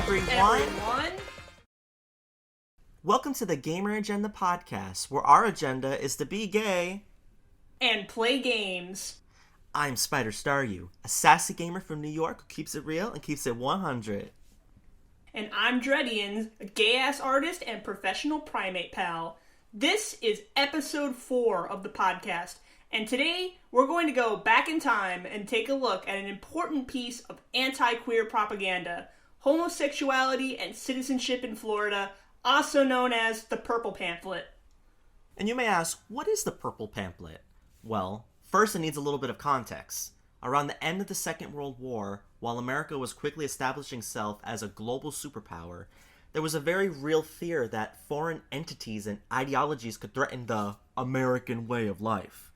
everyone. Welcome to the Gamer Agenda podcast, where our agenda is to be gay and play games. I'm Spider Staryu, a sassy gamer from New York who keeps it real and keeps it 100. And I'm Dredians, a gay-ass artist and professional primate pal. This is episode 4 of the podcast, and today we're going to go back in time and take a look at an important piece of anti-queer propaganda, homosexuality and citizenship in Florida, also known as the Purple Pamphlet. And you may ask, what is the Purple Pamphlet? Well, first it needs a little bit of context. Around the end of the Second World War, while America was quickly establishing itself as a global superpower, there was a very real fear that foreign entities and ideologies could threaten the American way of life.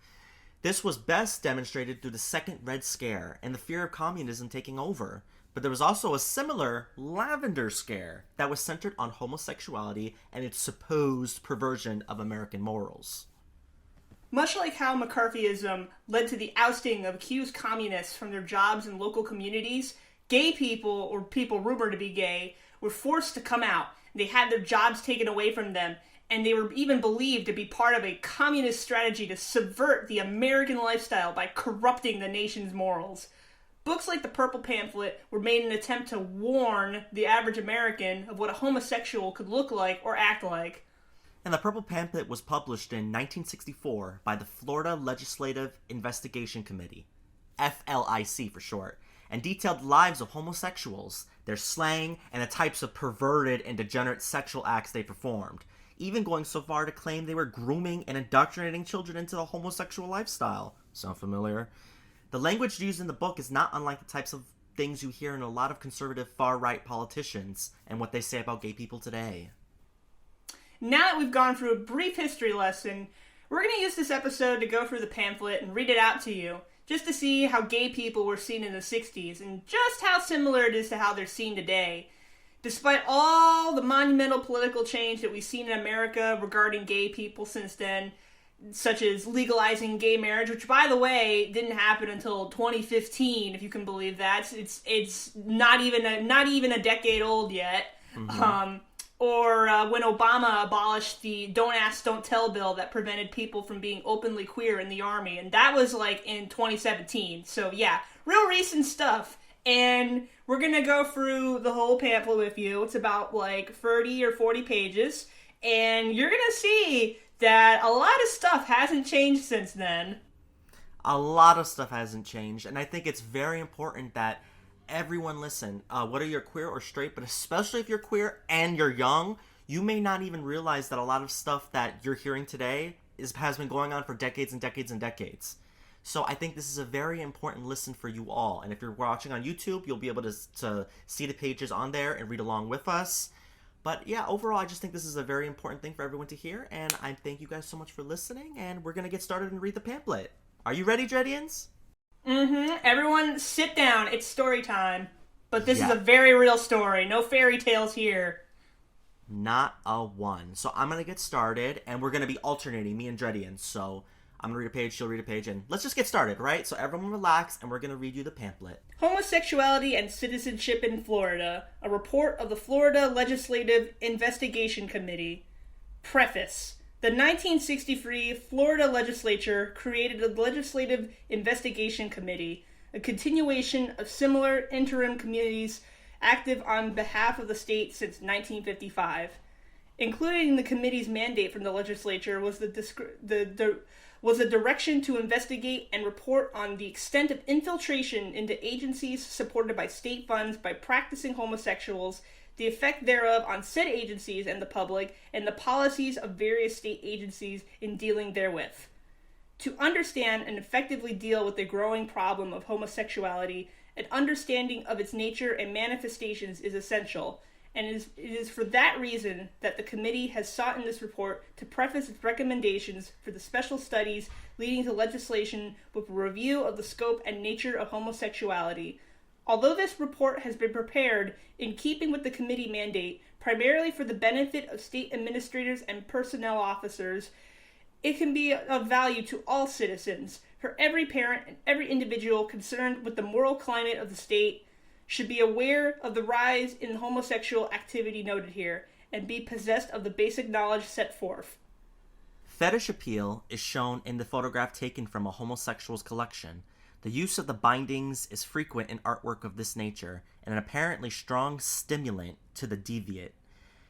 This was best demonstrated through the Second Red Scare and the fear of communism taking over. But there was also a similar Lavender Scare that was centered on homosexuality and its supposed perversion of American morals. Much like how McCarthyism led to the ousting of accused communists from their jobs in local communities, gay people, or people rumored to be gay, were forced to come out. They had their jobs taken away from them, and they were even believed to be part of a communist strategy to subvert the American lifestyle by corrupting the nation's morals. Books like the Purple Pamphlet were made in an attempt to warn the average American of what a homosexual could look like or act like. And the Purple Pamphlet was published in 1964 by the Florida Legislative Investigation Committee, FLIC for short, and detailed the lives of homosexuals, their slang, and the types of perverted and degenerate sexual acts they performed, even going so far to claim they were grooming and indoctrinating children into the homosexual lifestyle. Sound familiar? The language used in the book is not unlike the types of things you hear in a lot of conservative far-right politicians and what they say about gay people today. Now that we've gone through a brief history lesson, we're going to use this episode to go through the pamphlet and read it out to you, just to see how gay people were seen in the 60s, and just how similar it is to how they're seen today. Despite all the monumental political change that we've seen in America regarding gay people since then, such as legalizing gay marriage, which, by the way, didn't happen until 2015, if you can believe that. It's not even a decade old yet. Mm-hmm. Or when Obama abolished the Don't Ask, Don't Tell bill that prevented people from being openly queer in the Army. And that was, in 2017. So, yeah, real recent stuff. And we're going to go through the whole pamphlet with you. It's about, 30 or 40 pages. And you're going to see that a lot of stuff hasn't changed since then. A lot of stuff hasn't changed. And I think it's very important that everyone listen, whether you're queer or straight, but especially if you're queer and you're young, you may not even realize that a lot of stuff that you're hearing today has been going on for decades and decades and decades. So I think this is a very important listen for you all. And if you're watching on YouTube, you'll be able to see the pages on there and read along with us. But yeah, overall, I just think this is a very important thing for everyone to hear. And I thank you guys so much for listening. And we're going to get started and read the pamphlet. Are you ready, Dredians? Mm-hmm. Everyone sit down. It's story time. But this is a very real story. No fairy tales here. Not a one. So I'm going to get started, and we're going to be alternating, me and Dredians. So I'm going to read a page, she'll read a page, and let's just get started, right? So everyone relax, and we're going to read you the pamphlet. Homosexuality and Citizenship in Florida. A report of the Florida Legislative Investigation Committee. Preface. The 1963 Florida Legislature created a Legislative Investigation Committee, a continuation of similar interim committees active on behalf of the state since 1955. Including the committee's mandate from the legislature was was a direction to investigate and report on the extent of infiltration into agencies supported by state funds by practicing homosexuals, the effect thereof on said agencies and the public, and the policies of various state agencies in dealing therewith. To understand and effectively deal with the growing problem of homosexuality, an understanding of its nature and manifestations is essential, and it is for that reason that the committee has sought in this report to preface its recommendations for the special studies leading to legislation with a review of the scope and nature of homosexuality. Although this report has been prepared in keeping with the committee mandate, primarily for the benefit of state administrators and personnel officers, it can be of value to all citizens, for every parent and every individual concerned with the moral climate of the state, should be aware of the rise in homosexual activity noted here, and be possessed of the basic knowledge set forth. Fetish appeal is shown in the photograph taken from a homosexual's collection. The use of the bindings is frequent in artwork of this nature, and an apparently strong stimulant to the deviant.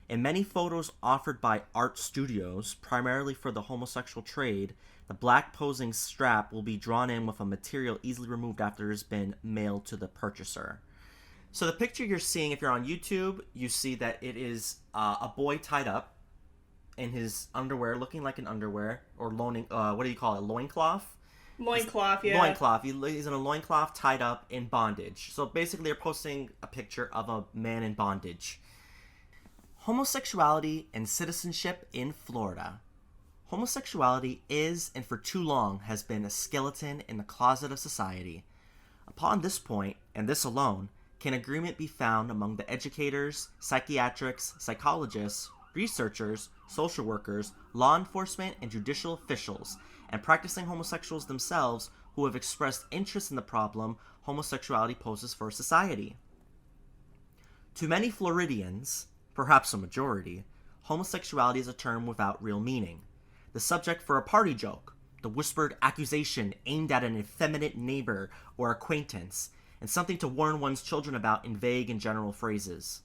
In many photos offered by art studios, primarily for the homosexual trade, the black posing strap will be drawn in with a material easily removed after it has been mailed to the purchaser. So the picture you're seeing, if you're on YouTube, you see that it is a boy tied up in his underwear, looking like an underwear, or what do you call it, loincloth? Loincloth, yeah. Loincloth. He's in a loincloth tied up in bondage. So basically they're posting a picture of a man in bondage. Homosexuality and citizenship in Florida. Homosexuality is, and for too long has been, a skeleton in the closet of society. Upon this point, and this alone, can agreement be found among the educators, psychiatrists, psychologists, researchers, social workers, law enforcement, and judicial officials, and practicing homosexuals themselves who have expressed interest in the problem homosexuality poses for society. To many Floridians, perhaps a majority, homosexuality is a term without real meaning, the subject for a party joke, the whispered accusation aimed at an effeminate neighbor or acquaintance, and something to warn one's children about in vague and general phrases.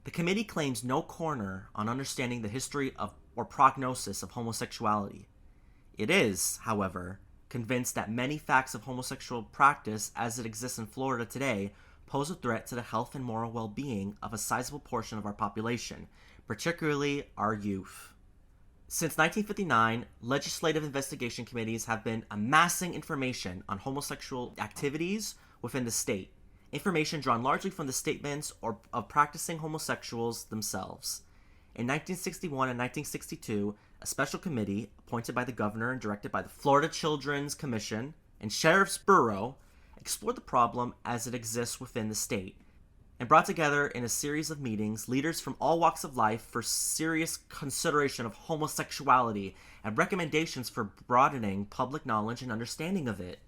The committee claims no corner on understanding the history of or prognosis of homosexuality. It is, however, convinced that many facts of homosexual practice as it exists in Florida today pose a threat to the health and moral well-being of a sizable portion of our population, particularly our youth. Since 1959, legislative investigation committees have been amassing information on homosexual activities within the state, information drawn largely from the statements of practicing homosexuals themselves. In 1961 and 1962, a special committee appointed by the governor and directed by the Florida Children's Commission and Sheriff's Bureau explored the problem as it exists within the state, and brought together in a series of meetings leaders from all walks of life for serious consideration of homosexuality and recommendations for broadening public knowledge and understanding of it.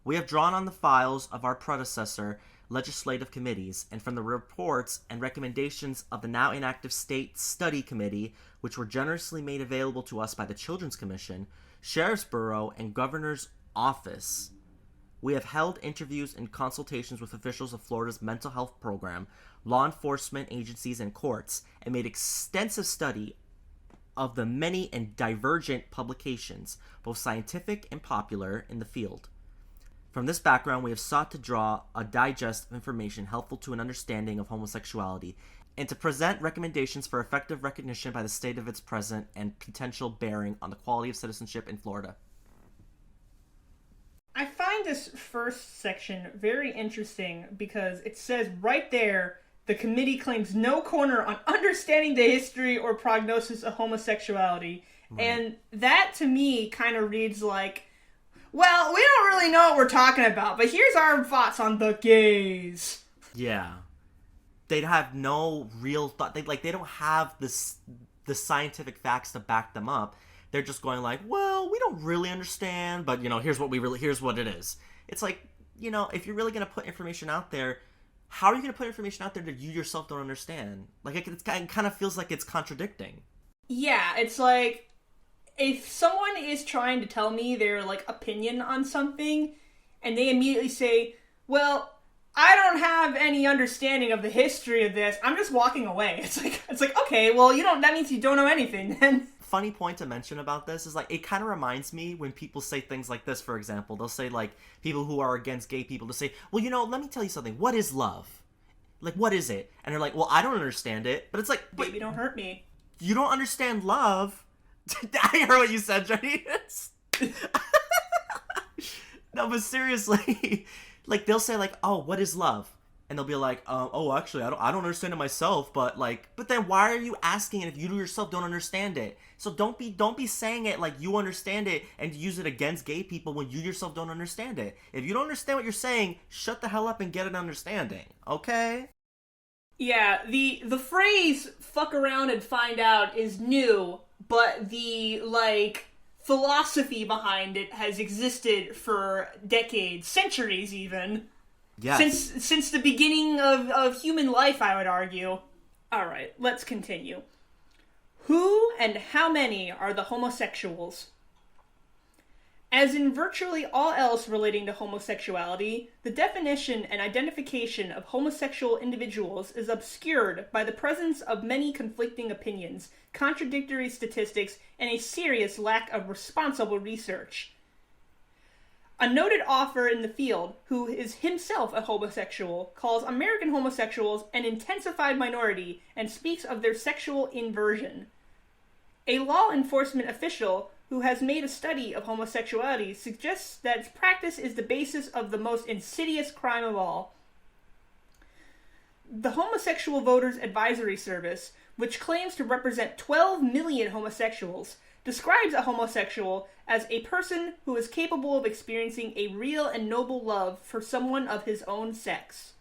We have drawn on the files of our predecessor legislative committees and from the reports and recommendations of the now inactive State Study Committee, which were generously made available to us by the Children's Commission, Sheriff's Bureau, and Governor's Office. We have held interviews and consultations with officials of Florida's mental health program, law enforcement agencies, and courts, and made extensive study of the many and divergent publications, both scientific and popular, in the field. From this background, we have sought to draw a digest of information helpful to an understanding of homosexuality, and to present recommendations for effective recognition by the state of its present and potential bearing on the quality of citizenship in Florida. I find this first section very interesting because it says right there, the committee claims no corner on understanding the history or prognosis of homosexuality. Right. And that to me kind of reads like, well, we don't really know what we're talking about, but here's our thoughts on the gays. Yeah. They'd have no real thought. They don't have the scientific facts to back them up. They're just going like, well, we don't really understand, but, here's what it is. It's like, if you're really going to put information out there, how are you going to put information out there that you yourself don't understand? Like, it kind of feels like it's contradicting. Yeah, it's like, if someone is trying to tell me their, opinion on something, and they immediately say, well, I don't have any understanding of the history of this, I'm just walking away. It's like, okay, well, that means you don't know anything, then. Funny point to mention about this is it kind of reminds me when people say things like this. For example, they'll say people who are against gay people to say, well, let me tell you something, what is love, what is it? And they're like, well, I don't understand it. But it's like, baby, don't hurt me, you don't understand love. I heard what you said, Jenny. No, but seriously, they'll say oh, what is love? And they'll be like, oh, actually, I don't understand it myself, but then why are you asking it if you yourself don't understand it? So don't be saying it like you understand it and use it against gay people when you yourself don't understand it. If you don't understand what you're saying, shut the hell up and get an understanding, okay? Yeah, the phrase "fuck around and find out" is new, but the philosophy behind it has existed for decades, centuries even. Yes. Since the beginning of human life, I would argue. All right, let's continue. Who and how many are the homosexuals? As in virtually all else relating to homosexuality, the definition and identification of homosexual individuals is obscured by the presence of many conflicting opinions, contradictory statistics, and a serious lack of responsible research. A noted author in the field, who is himself a homosexual, calls American homosexuals an intensified minority and speaks of their sexual inversion. A law enforcement official who has made a study of homosexuality suggests that its practice is the basis of the most insidious crime of all. The Homosexual Voters Advisory Service, which claims to represent 12 million homosexuals, describes a homosexual as a person who is capable of experiencing a real and noble love for someone of his own sex.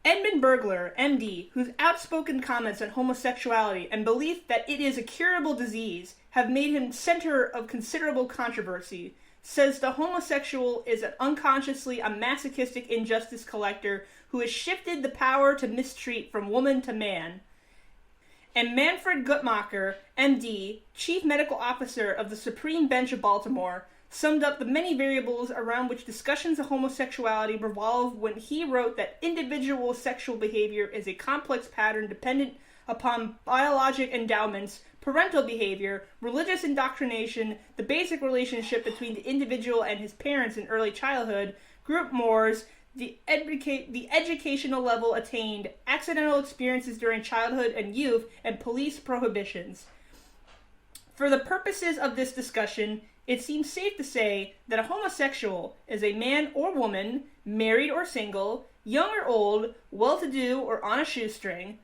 Edmund Bergler, MD, whose outspoken comments on homosexuality and belief that it is a curable disease have made him center of considerable controversy, says the homosexual is unconsciously a masochistic injustice collector who has shifted the power to mistreat from woman to man. And Manfred Guttmacher, MD, Chief Medical Officer of the Supreme Bench of Baltimore, summed up the many variables around which discussions of homosexuality revolve when he wrote that individual sexual behavior is a complex pattern dependent upon biologic endowments, parental behavior, religious indoctrination, the basic relationship between the individual and his parents in early childhood, group mores, the educational level attained, accidental experiences during childhood and youth, and police prohibitions. For the purposes of this discussion, it seems safe to say that a homosexual is a man or woman, married or single, young or old, well-to-do or on a shoestring,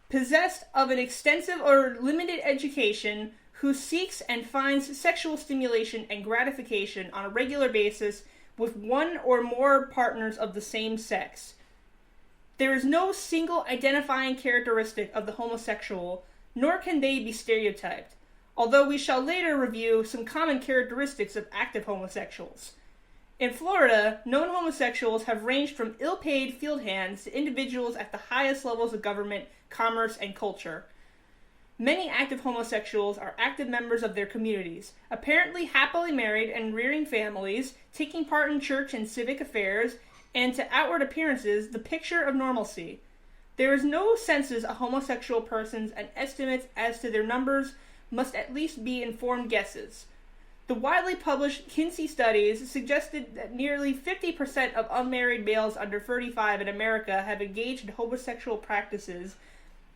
possessed of an extensive or limited education, who seeks and finds sexual stimulation and gratification on a regular basis with one or more partners of the same sex. There is no single identifying characteristic of the homosexual, nor can they be stereotyped, although we shall later review some common characteristics of active homosexuals. In Florida, known homosexuals have ranged from ill-paid field hands to individuals at the highest levels of government, commerce, and culture. Many active homosexuals are active members of their communities, apparently happily married and rearing families, taking part in church and civic affairs, and to outward appearances, the picture of normalcy. There is no census of homosexual persons, and estimates as to their numbers must at least be informed guesses. The widely published Kinsey studies suggested that nearly 50% of unmarried males under 35 in America have engaged in homosexual practices,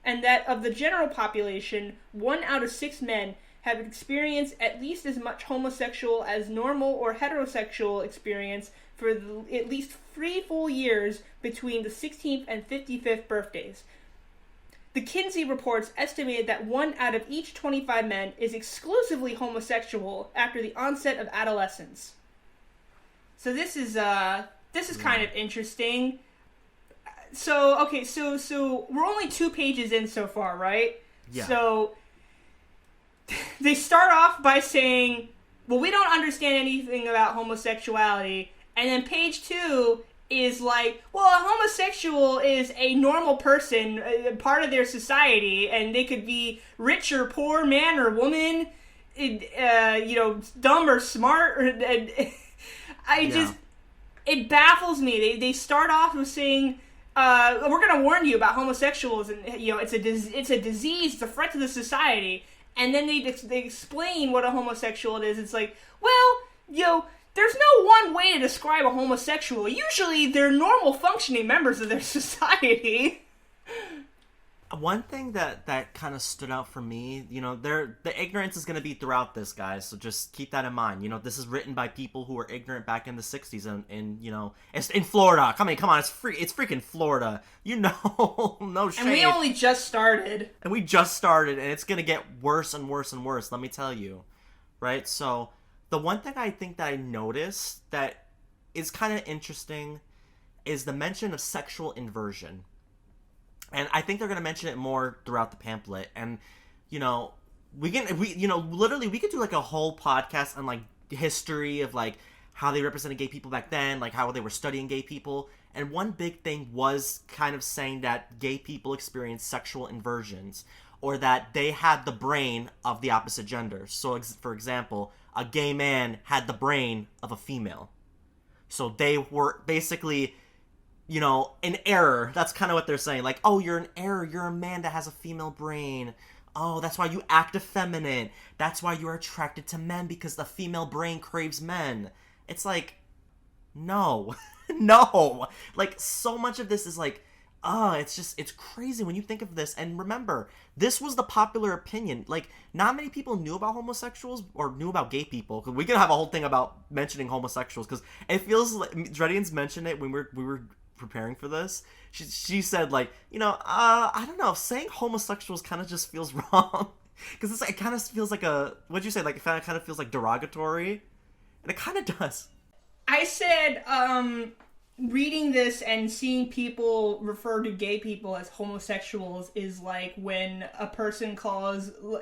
and that of the general population, 1 out of 6 men have experienced at least as much homosexual as normal or heterosexual experience for at least 3 full years between the 16th and 55th birthdays. The Kinsey reports estimated that 1 out of each 25 men is exclusively homosexual after the onset of adolescence. So this is kind of interesting. So we're only 2 pages in so far, right? Yeah. So they start off by saying, well, we don't understand anything about homosexuality, and then page 2 is like, well, a homosexual is a normal person, part of their society, and they could be rich or poor, man or woman, dumb or smart. It baffles me. They start off with saying, we're going to warn you about homosexuals, and it's a disease, it's a threat to the society. And then they explain what a homosexual is. It's like, well, there's no one way to describe a homosexual. Usually, they're normal functioning members of their society. One thing that kind of stood out for me, the ignorance is going to be throughout this, guys, so just keep that in mind. This is written by people who were ignorant back in the 60s, and it's in Florida. Come on, it's freaking Florida. No shade. And we only just started. And it's going to get worse and worse and worse, let me tell you. Right? So, the one thing I think that I noticed that is kind of interesting is the mention of sexual inversion. And I think they're going to mention it more throughout the pamphlet. And, we could do like a whole podcast on like history of like how they represented gay people back then, like how they were studying gay people. And one big thing was kind of saying that gay people experience sexual inversions, or that they had the brain of the opposite gender. So, for example, a gay man had the brain of a female. So they were basically, you know, in error. That's kind of what they're saying. Like, oh, you're in error. You're a man that has a female brain. Oh, that's why you act effeminate. That's why you're attracted to men, because the female brain craves men. It's like, no. No. Like, so much of this is like, it's crazy when you think of this. And remember, this was the popular opinion. Like, not many people knew about homosexuals or knew about gay people. Cause we could have a whole thing about mentioning homosexuals, because it feels like Dredians mentioned it when we were preparing for this. She said, like, you know, I don't know, saying homosexuals kind of just feels wrong, because it kind of feels like what'd you say? Like, it kind of feels like derogatory, and it kind of does. I said, reading this and seeing people refer to gay people as homosexuals is like when a person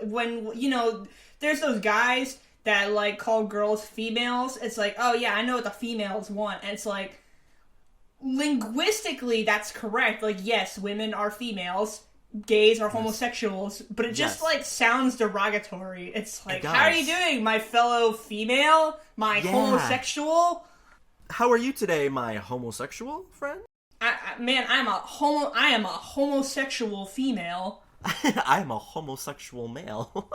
when, you know, there's those guys that, like, call girls females. It's like, oh yeah, I know what the females want. And it's like, linguistically, that's correct. Like, yes, women are females, gays are homosexuals, but it just, like, sounds derogatory. It's like, how are you doing, my fellow female? My homosexual? How are you today, my homosexual friend? I am a homosexual female. I am a homosexual male.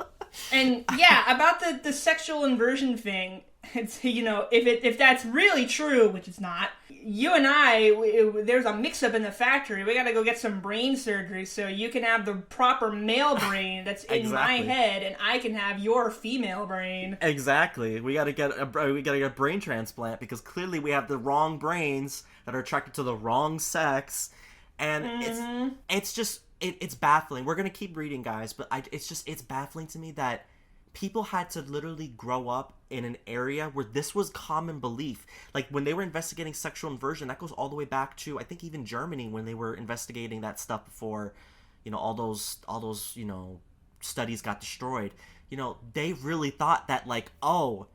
And yeah, about the sexual inversion thing, it's, you know, if that's really true, which it's not, you and there's a mix-up in the factory. We gotta go get some brain surgery so you can have the proper male brain that's in my head, and I can have your female brain. Exactly. We gotta get a brain transplant, because clearly we have the wrong brains that are attracted to the wrong sex, and it's baffling. We're gonna keep reading, guys, but it's baffling to me that people had to literally grow up in an area where this was common belief. Like, when they were investigating sexual inversion, that goes all the way back to, I think, even Germany, when they were investigating that stuff before, you know, all those, you know, studies got destroyed. You know, they really thought that, like, oh,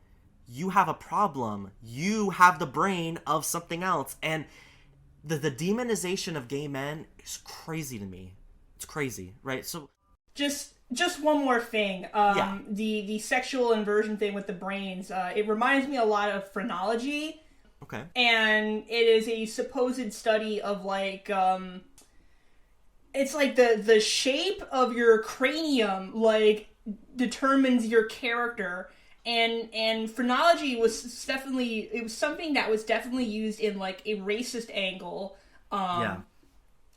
you have a problem. You have the brain of something else. And the demonization of gay men is crazy to me. It's crazy, right? So Just one more thing. The sexual inversion thing with the brains, it reminds me a lot of phrenology. Okay. And it is a supposed study of, like, it's like the shape of your cranium, like, determines your character. And phrenology was something that was definitely used in, like, a racist angle.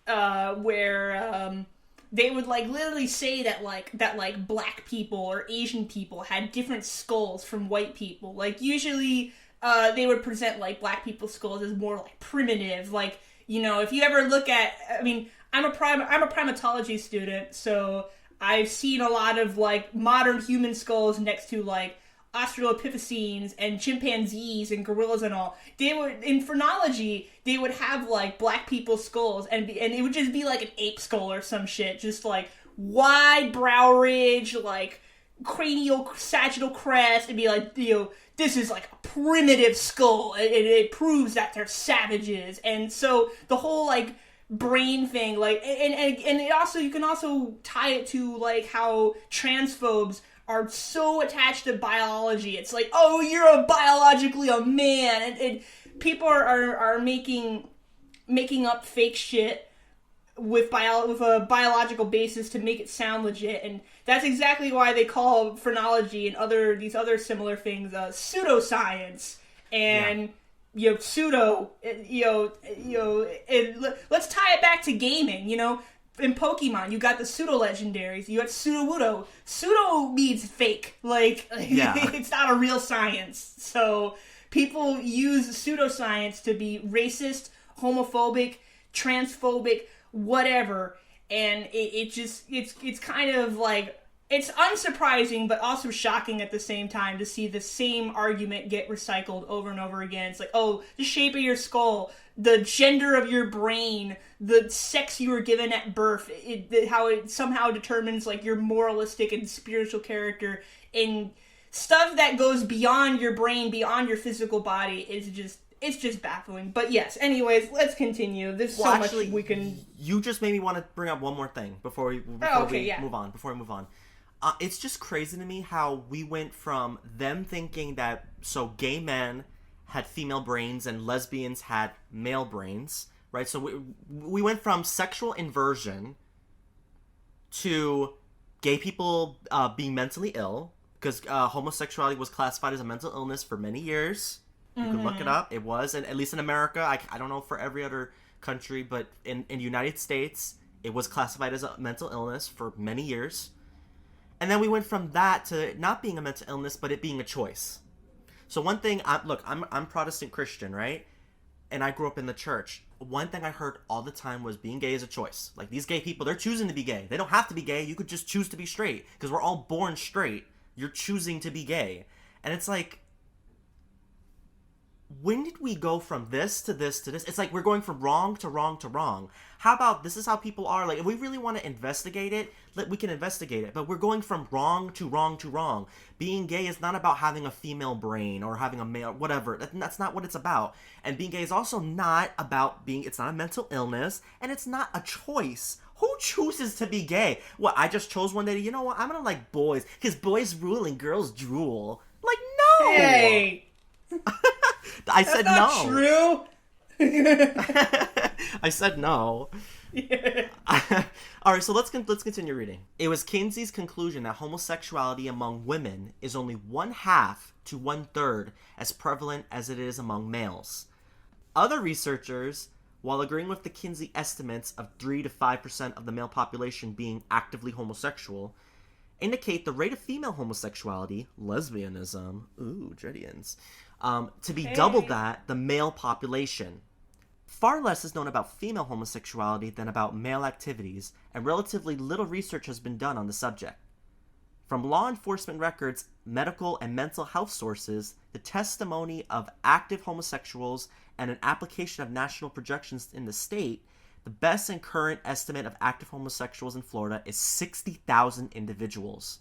Where they would, like, literally say that black people or Asian people had different skulls from white people. Like, usually they would present, like, black people's skulls as more, like, primitive. Like, you know, if you ever look at, I mean, I'm a primatology student, so I've seen a lot of, like, modern human skulls next to, like, Australopithecines and chimpanzees and gorillas and all. They would, in phrenology, they would have, like, black people's skulls, and it would just be like an ape skull or some shit, just, like, wide brow ridge, like, cranial sagittal crest, and be like, you know, this is like a primitive skull, and it proves that they're savages. And so the whole, like, brain thing, like, and it also, you can also tie it to, like, how transphobes are so attached to biology. It's like, oh, you're biologically a man, and people are making up fake shit with a biological basis to make it sound legit, and that's exactly why they call phrenology and these other similar things pseudoscience. And you know, pseudo, let's tie it back to gaming. You know, in Pokemon, you got the pseudo-legendaries, you got Sudowoodo. Pseudo means fake. Like, it's not a real science. So, people use pseudoscience to be racist, homophobic, transphobic, whatever. And it's kind of like, it's unsurprising, but also shocking at the same time to see the same argument get recycled over and over again. It's like, oh, the shape of your skull, the gender of your brain, the sex you were given at birth, how it somehow determines, like, your moralistic and spiritual character. And stuff that goes beyond your brain, beyond your physical body it's just baffling. But yes, anyways, let's continue. There's so much we can... You just made me want to bring up one more thing before we move on. It's just crazy to me how we went from them thinking that, so gay men had female brains and lesbians had male brains, right? So we went from sexual inversion to gay people being mentally ill, because homosexuality was classified as a mental illness for many years. You can look it up. It was, and at least in America, I don't know for every other country, but in the United States, it was classified as a mental illness for many years. And then we went from that to not being a mental illness, but it being a choice. So one thing, I'm Protestant Christian, right? And I grew up in the church. One thing I heard all the time was being gay is a choice. Like, these gay people, they're choosing to be gay. They don't have to be gay. You could just choose to be straight, because we're all born straight. You're choosing to be gay. And it's like, when did we go from this to this to this? It's like we're going from wrong to wrong to wrong. How about this is how people are? Like, if we really want to investigate it, we can investigate it. But we're going from wrong to wrong to wrong. Being gay is not about having a female brain or having a male, whatever. That's not what it's about. And being gay is also not about it's not a mental illness, and it's not a choice. Who chooses to be gay? What, I just chose one day, you know what, I'm gonna like boys, because boys rule and girls drool. Like, no! Hey! I said no. That's not true. I said no. Yeah. All right, so let's continue reading. It was Kinsey's conclusion that homosexuality among women is only 1/2 to 1/3 as prevalent as it is among males. Other researchers, while agreeing with the Kinsey estimates of 3 to 5% of the male population being actively homosexual, indicate the rate of female homosexuality, lesbianism, Dredians, to be double that the male population. Far less is known about female homosexuality than about male activities, and relatively little research has been done on the subject. From law enforcement records, medical and mental health sources, the testimony of active homosexuals, and an application of national projections in the state, the best and current estimate of active homosexuals in Florida is 60,000 individuals.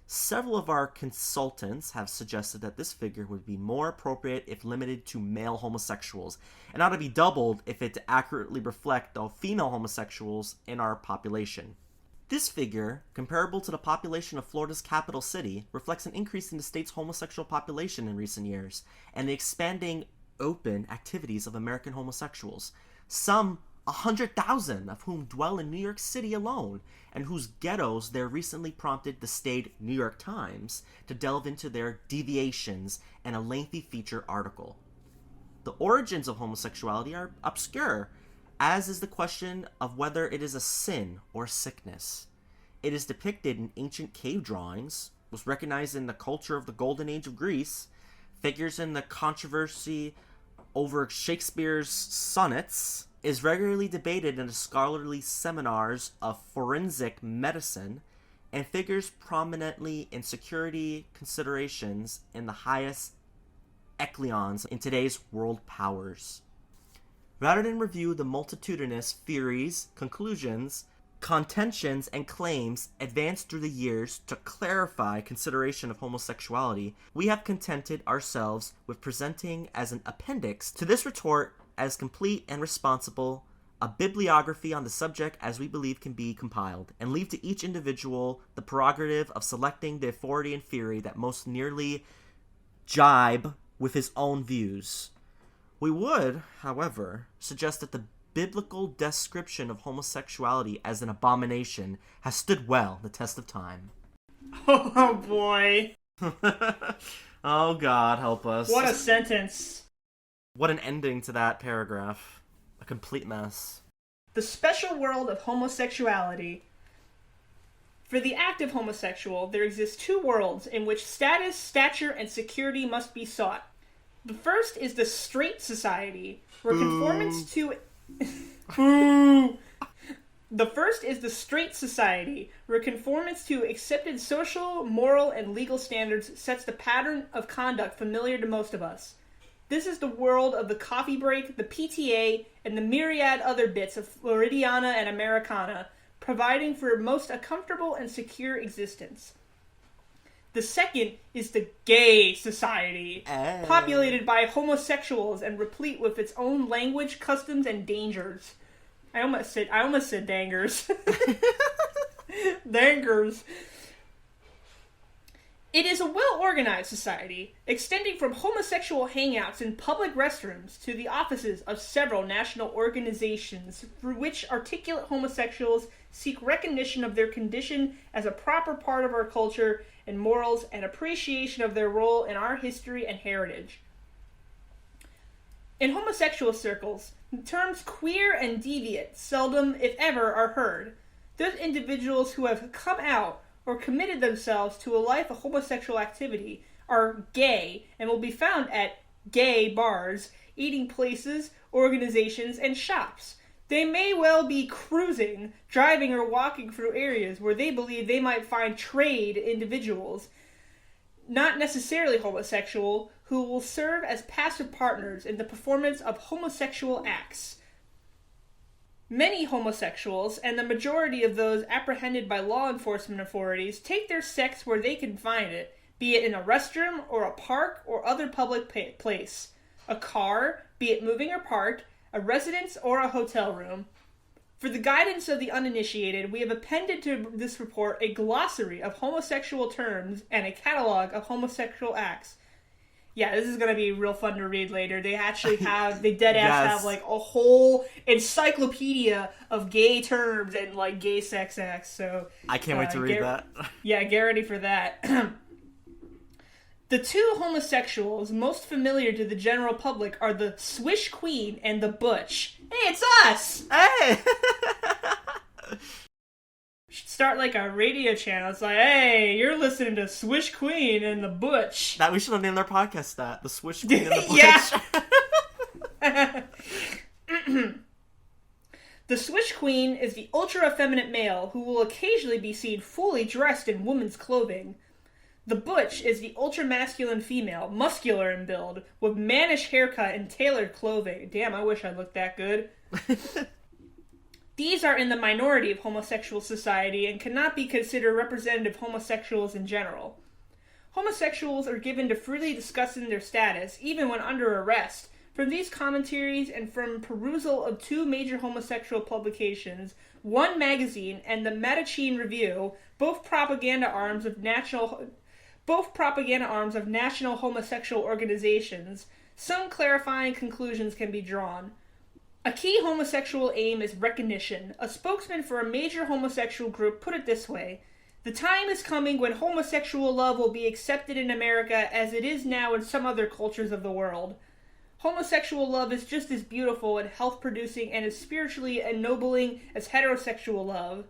Several of our consultants have suggested that this figure would be more appropriate if limited to male homosexuals, and ought to be doubled if it to accurately reflect the female homosexuals in our population. This figure, comparable to the population of Florida's capital city, reflects an increase in the state's homosexual population in recent years, and the expanding open activities of American homosexuals. Some 100,000 of whom dwell in New York City alone, and whose ghettos there recently prompted the staid New York Times to delve into their deviations in a lengthy feature article. The origins of homosexuality are obscure, as is the question of whether it is a sin or sickness. It is depicted in ancient cave drawings, was recognized in the culture of the Golden Age of Greece, figures in the controversy over Shakespeare's sonnets, is regularly debated in the scholarly seminars of forensic medicine, and figures prominently in security considerations in the highest echelons in today's world powers. Rather than review the multitudinous theories, conclusions, contentions, and claims advanced through the years to clarify consideration of homosexuality, we have contented ourselves with presenting as an appendix to this retort, as complete and responsible, a bibliography on the subject as we believe can be compiled, and leave to each individual the prerogative of selecting the authority and theory that most nearly jibe with his own views. We would, however, suggest that the biblical description of homosexuality as an abomination has stood well the test of time. Oh boy. Oh God, help us. What a sentence. What an ending to that paragraph. A complete mess. The special world of homosexuality. For the active homosexual, there exist two worlds in which status, stature, and security must be sought. The first is the straight society, where conformance to... The first is the straight society, where conformance to accepted social, moral, and legal standards sets the pattern of conduct familiar to most of us. This is the world of the coffee break, the PTA, and the myriad other bits of Floridiana and Americana, providing for most a comfortable and secure existence. The second is the gay society, Hey. populated by homosexuals and replete with its own language, customs, and dangers. I almost said dangers. Dangers. It is a well-organized society, extending from homosexual hangouts in public restrooms to the offices of several national organizations through which articulate homosexuals seek recognition of their condition as a proper part of our culture and morals and appreciation of their role in our history and heritage. In homosexual circles, the terms queer and deviant seldom, if ever, are heard. Those individuals who have come out or committed themselves to a life of homosexual activity are gay and will be found at gay bars, eating places, organizations, and shops. They may well be cruising, driving, or walking through areas where they believe they might find trade individuals, not necessarily homosexual, who will serve as passive partners in the performance of homosexual acts. Many homosexuals, and the majority of those apprehended by law enforcement authorities, take their sex where they can find it, be it in a restroom or a park or other public place, a car, be it moving or parked, a residence or a hotel room. For the guidance of the uninitiated, we have appended to this report a glossary of homosexual terms and a catalog of homosexual acts. Yeah, this is going to be real fun to read later. They actually have, they dead ass Yes. have like a whole encyclopedia of gay terms and like gay sex acts. So I can't wait to read that. yeah, get ready for that. The two homosexuals most familiar to the general public are the Swish Queen and the Butch. Hey, it's us! Hey! Should start like a radio channel. It's like, hey, you're listening to Swish Queen and the Butch. That we should have named our podcast that. The Swish Queen and the Butch. Yeah. The Swish Queen is the ultra-effeminate male who will occasionally be seen fully dressed in women's clothing. The Butch is the ultra-masculine female, muscular in build, with mannish haircut and tailored clothing. Damn, I wish I looked that good. These are in the minority of homosexual society and cannot be considered representative homosexuals in general. Homosexuals are given to freely discussing their status, even when under arrest. From these commentaries and from perusal of two major homosexual publications, One Magazine and the Mattachine Review, both propaganda arms of national homosexual organizations, some clarifying conclusions can be drawn. A key homosexual aim is recognition. A spokesman for a major homosexual group put it this way: the time is coming when homosexual love will be accepted in America as it is now in some other cultures of the world. Homosexual love is just as beautiful and health-producing and as spiritually ennobling as heterosexual love.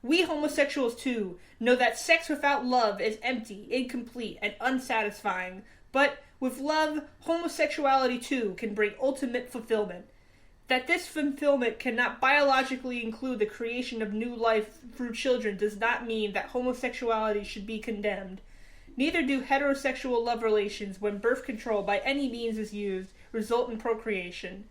We homosexuals, too, know that sex without love is empty, incomplete, and unsatisfying. But with love, homosexuality, too, can bring ultimate fulfillment. That this fulfillment cannot biologically include the creation of new life through children does not mean that homosexuality should be condemned. Neither do heterosexual love relations, when birth control by any means is used, result in procreation.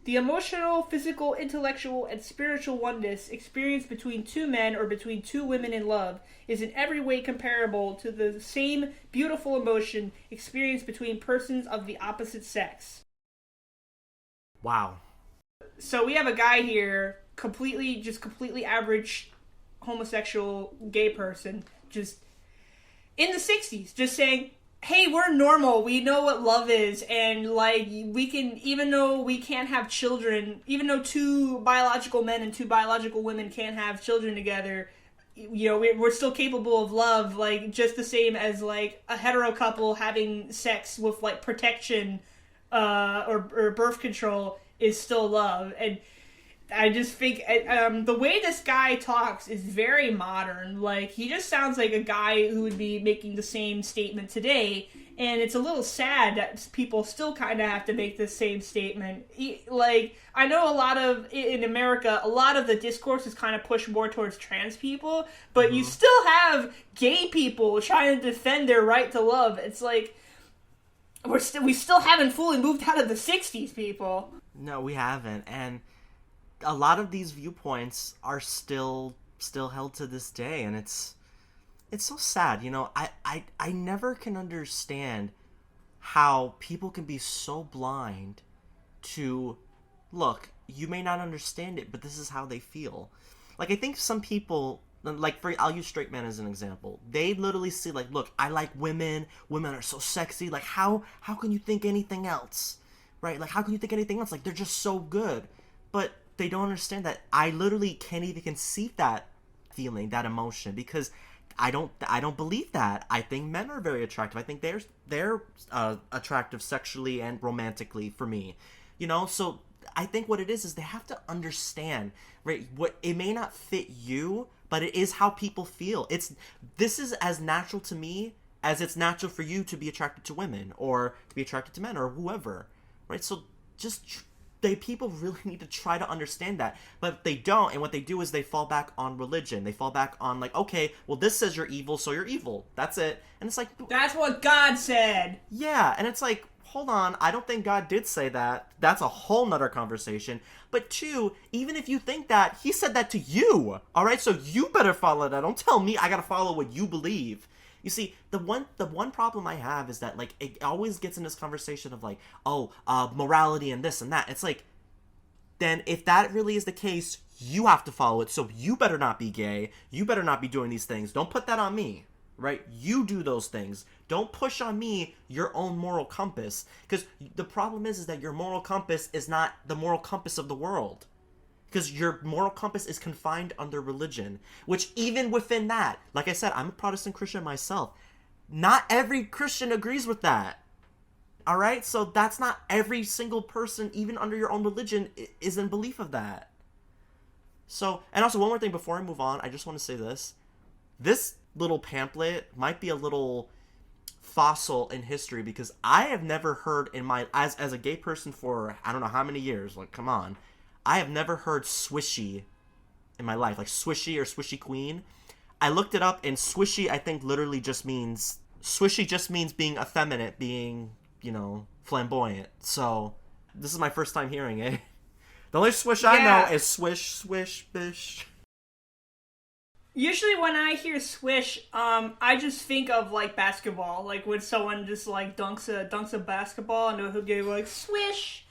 The emotional, physical, intellectual, and spiritual oneness experienced between two men or between two women in love is in every way comparable to the same beautiful emotion experienced between persons of the opposite sex. Wow. So we have a guy here, completely average homosexual gay person, just in the 60s, just saying, hey, we're normal, we know what love is, and like, we can, even though we can't have children, even though two biological men and two biological women can't have children together, you know, we're still capable of love, like, just the same as, like, a hetero couple having sex with, like, protection, or birth control is still love. And I just think the way this guy talks is very modern. Like, he just sounds like a guy who would be making the same statement today, and it's a little sad that people still kind of have to make the same statement. Like, I know in America, a lot of the discourse is kind of pushed more towards trans people, but you still have gay people trying to defend their right to love. It's like, we still haven't fully moved out of the 60s, people. No, we haven't, and a lot of these viewpoints are still held to this day, and it's it's so sad, you know. I never can understand how people can be so blind to, look, you may not understand it, but this is how they feel. Like, I think some people, like, I'll use straight men as an example. They literally see, like, look, I like women. Women are so sexy. Like, how can you think anything else? Right? Like, how can you think anything else? Like, they're just so good. But they don't understand that I literally can't even conceive that feeling, that emotion, because I don't believe that. I think men are very attractive. I think they're attractive sexually and romantically for me. You know, so I think what it is they have to understand, right? What it may not fit you, but it is how people feel. This is as natural to me as it's natural for you to be attracted to women or to be attracted to men or whoever, right? So just people really need to try to understand that, but they don't. And what they do is they fall back on religion. They fall back on, like, okay, well, this says you're evil, so you're evil. That's it. And it's like, that's what God said. Yeah, and it's like, hold on, I don't think God did say that. That's a whole nother conversation. But two, even if you think that, he said that to you. All right, so you better follow that. Don't tell me I gotta follow what you believe. You see, the one problem I have is that, like, it always gets in this conversation of, like, morality and this and that. It's like, then if that really is the case, you have to follow it. So you better not be gay. You better not be doing these things. Don't put that on me, right? You do those things. Don't push on me your own moral compass. Because the problem is that your moral compass is not the moral compass of the world. Because your moral compass is confined under religion, which even within that, like I said, I'm a Protestant Christian myself. Not every Christian agrees with that. All right? So that's not every single person, even under your own religion, is in belief of that. So, and also one more thing before I move on, I just want to say this. This little pamphlet might be a little fossil in history because I have never heard in my, as a gay person for I don't know how many years, like, come on, I have never heard swishy in my life, like swishy or swishy queen. I looked it up, and swishy, I think, literally just means, swishy just means being effeminate, being, you know, flamboyant. So, this is my first time hearing it. The only swish I know is swish, swish, bish. Usually when I hear swish, I just think of, like, basketball. Like, when someone just, like, dunks a basketball, and he'll go, like, swish.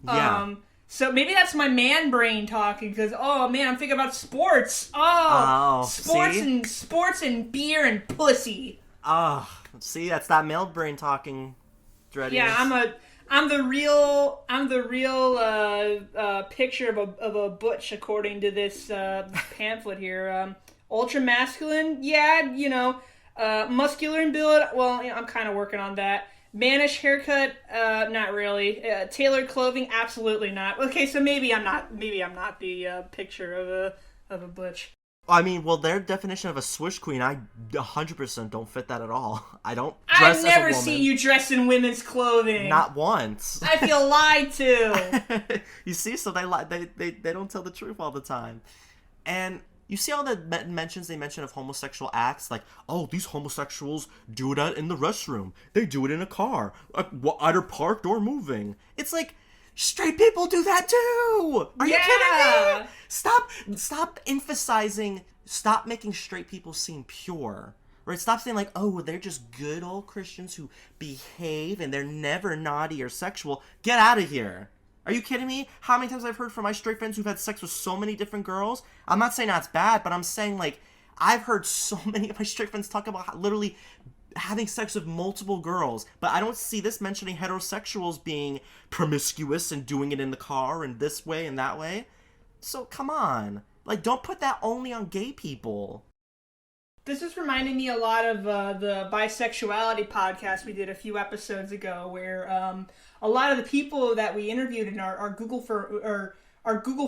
Yeah. So maybe that's my man brain talking, because, oh man, I'm thinking about sports. Sports and beer and pussy. See, that's that male brain talking. Dreadies. Yeah, I'm the real picture of a butch according to this pamphlet here. Ultra masculine, yeah, you know, muscular in build. Well, you know, I'm kind of working on that. Mannish haircut, not really. Tailored clothing, absolutely not. Okay, so maybe I'm not the picture of a butch. I mean, well, their definition of a swish queen, I 100% don't fit that at all. I don't dress as a woman. I've never seen you dress in women's clothing. Not once. I feel lied to. You see, so they don't tell the truth all the time. And you see all the mentions they mention of homosexual acts, like, oh, these homosexuals do it in the restroom. They do it in a car, either parked or moving. It's like, straight people do that too! Are you kidding me? Stop emphasizing, stop making straight people seem pure. Right? Stop saying, like, oh, they're just good old Christians who behave and they're never naughty or sexual. Get out of here. Are you kidding me? How many times I've heard from my straight friends who've had sex with so many different girls? I'm not saying that's bad, but I'm saying, like, I've heard so many of my straight friends talk about literally having sex with multiple girls, but I don't see this mentioning heterosexuals being promiscuous and doing it in the car and this way and that way. So, come on. Like, don't put that only on gay people. This is reminding me a lot of the bisexuality podcast we did a few episodes ago, where a lot of the people that we interviewed in our Google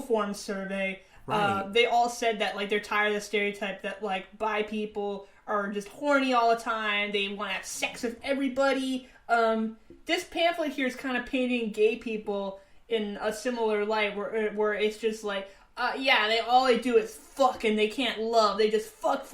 Forms survey, right. They all said that, like, they're tired of the stereotype that, like, bi people are just horny all the time. They want to have sex with everybody. This pamphlet here is kind of painting gay people in a similar light, where it's just like, all they do is fuck, and they can't love. They just fuck,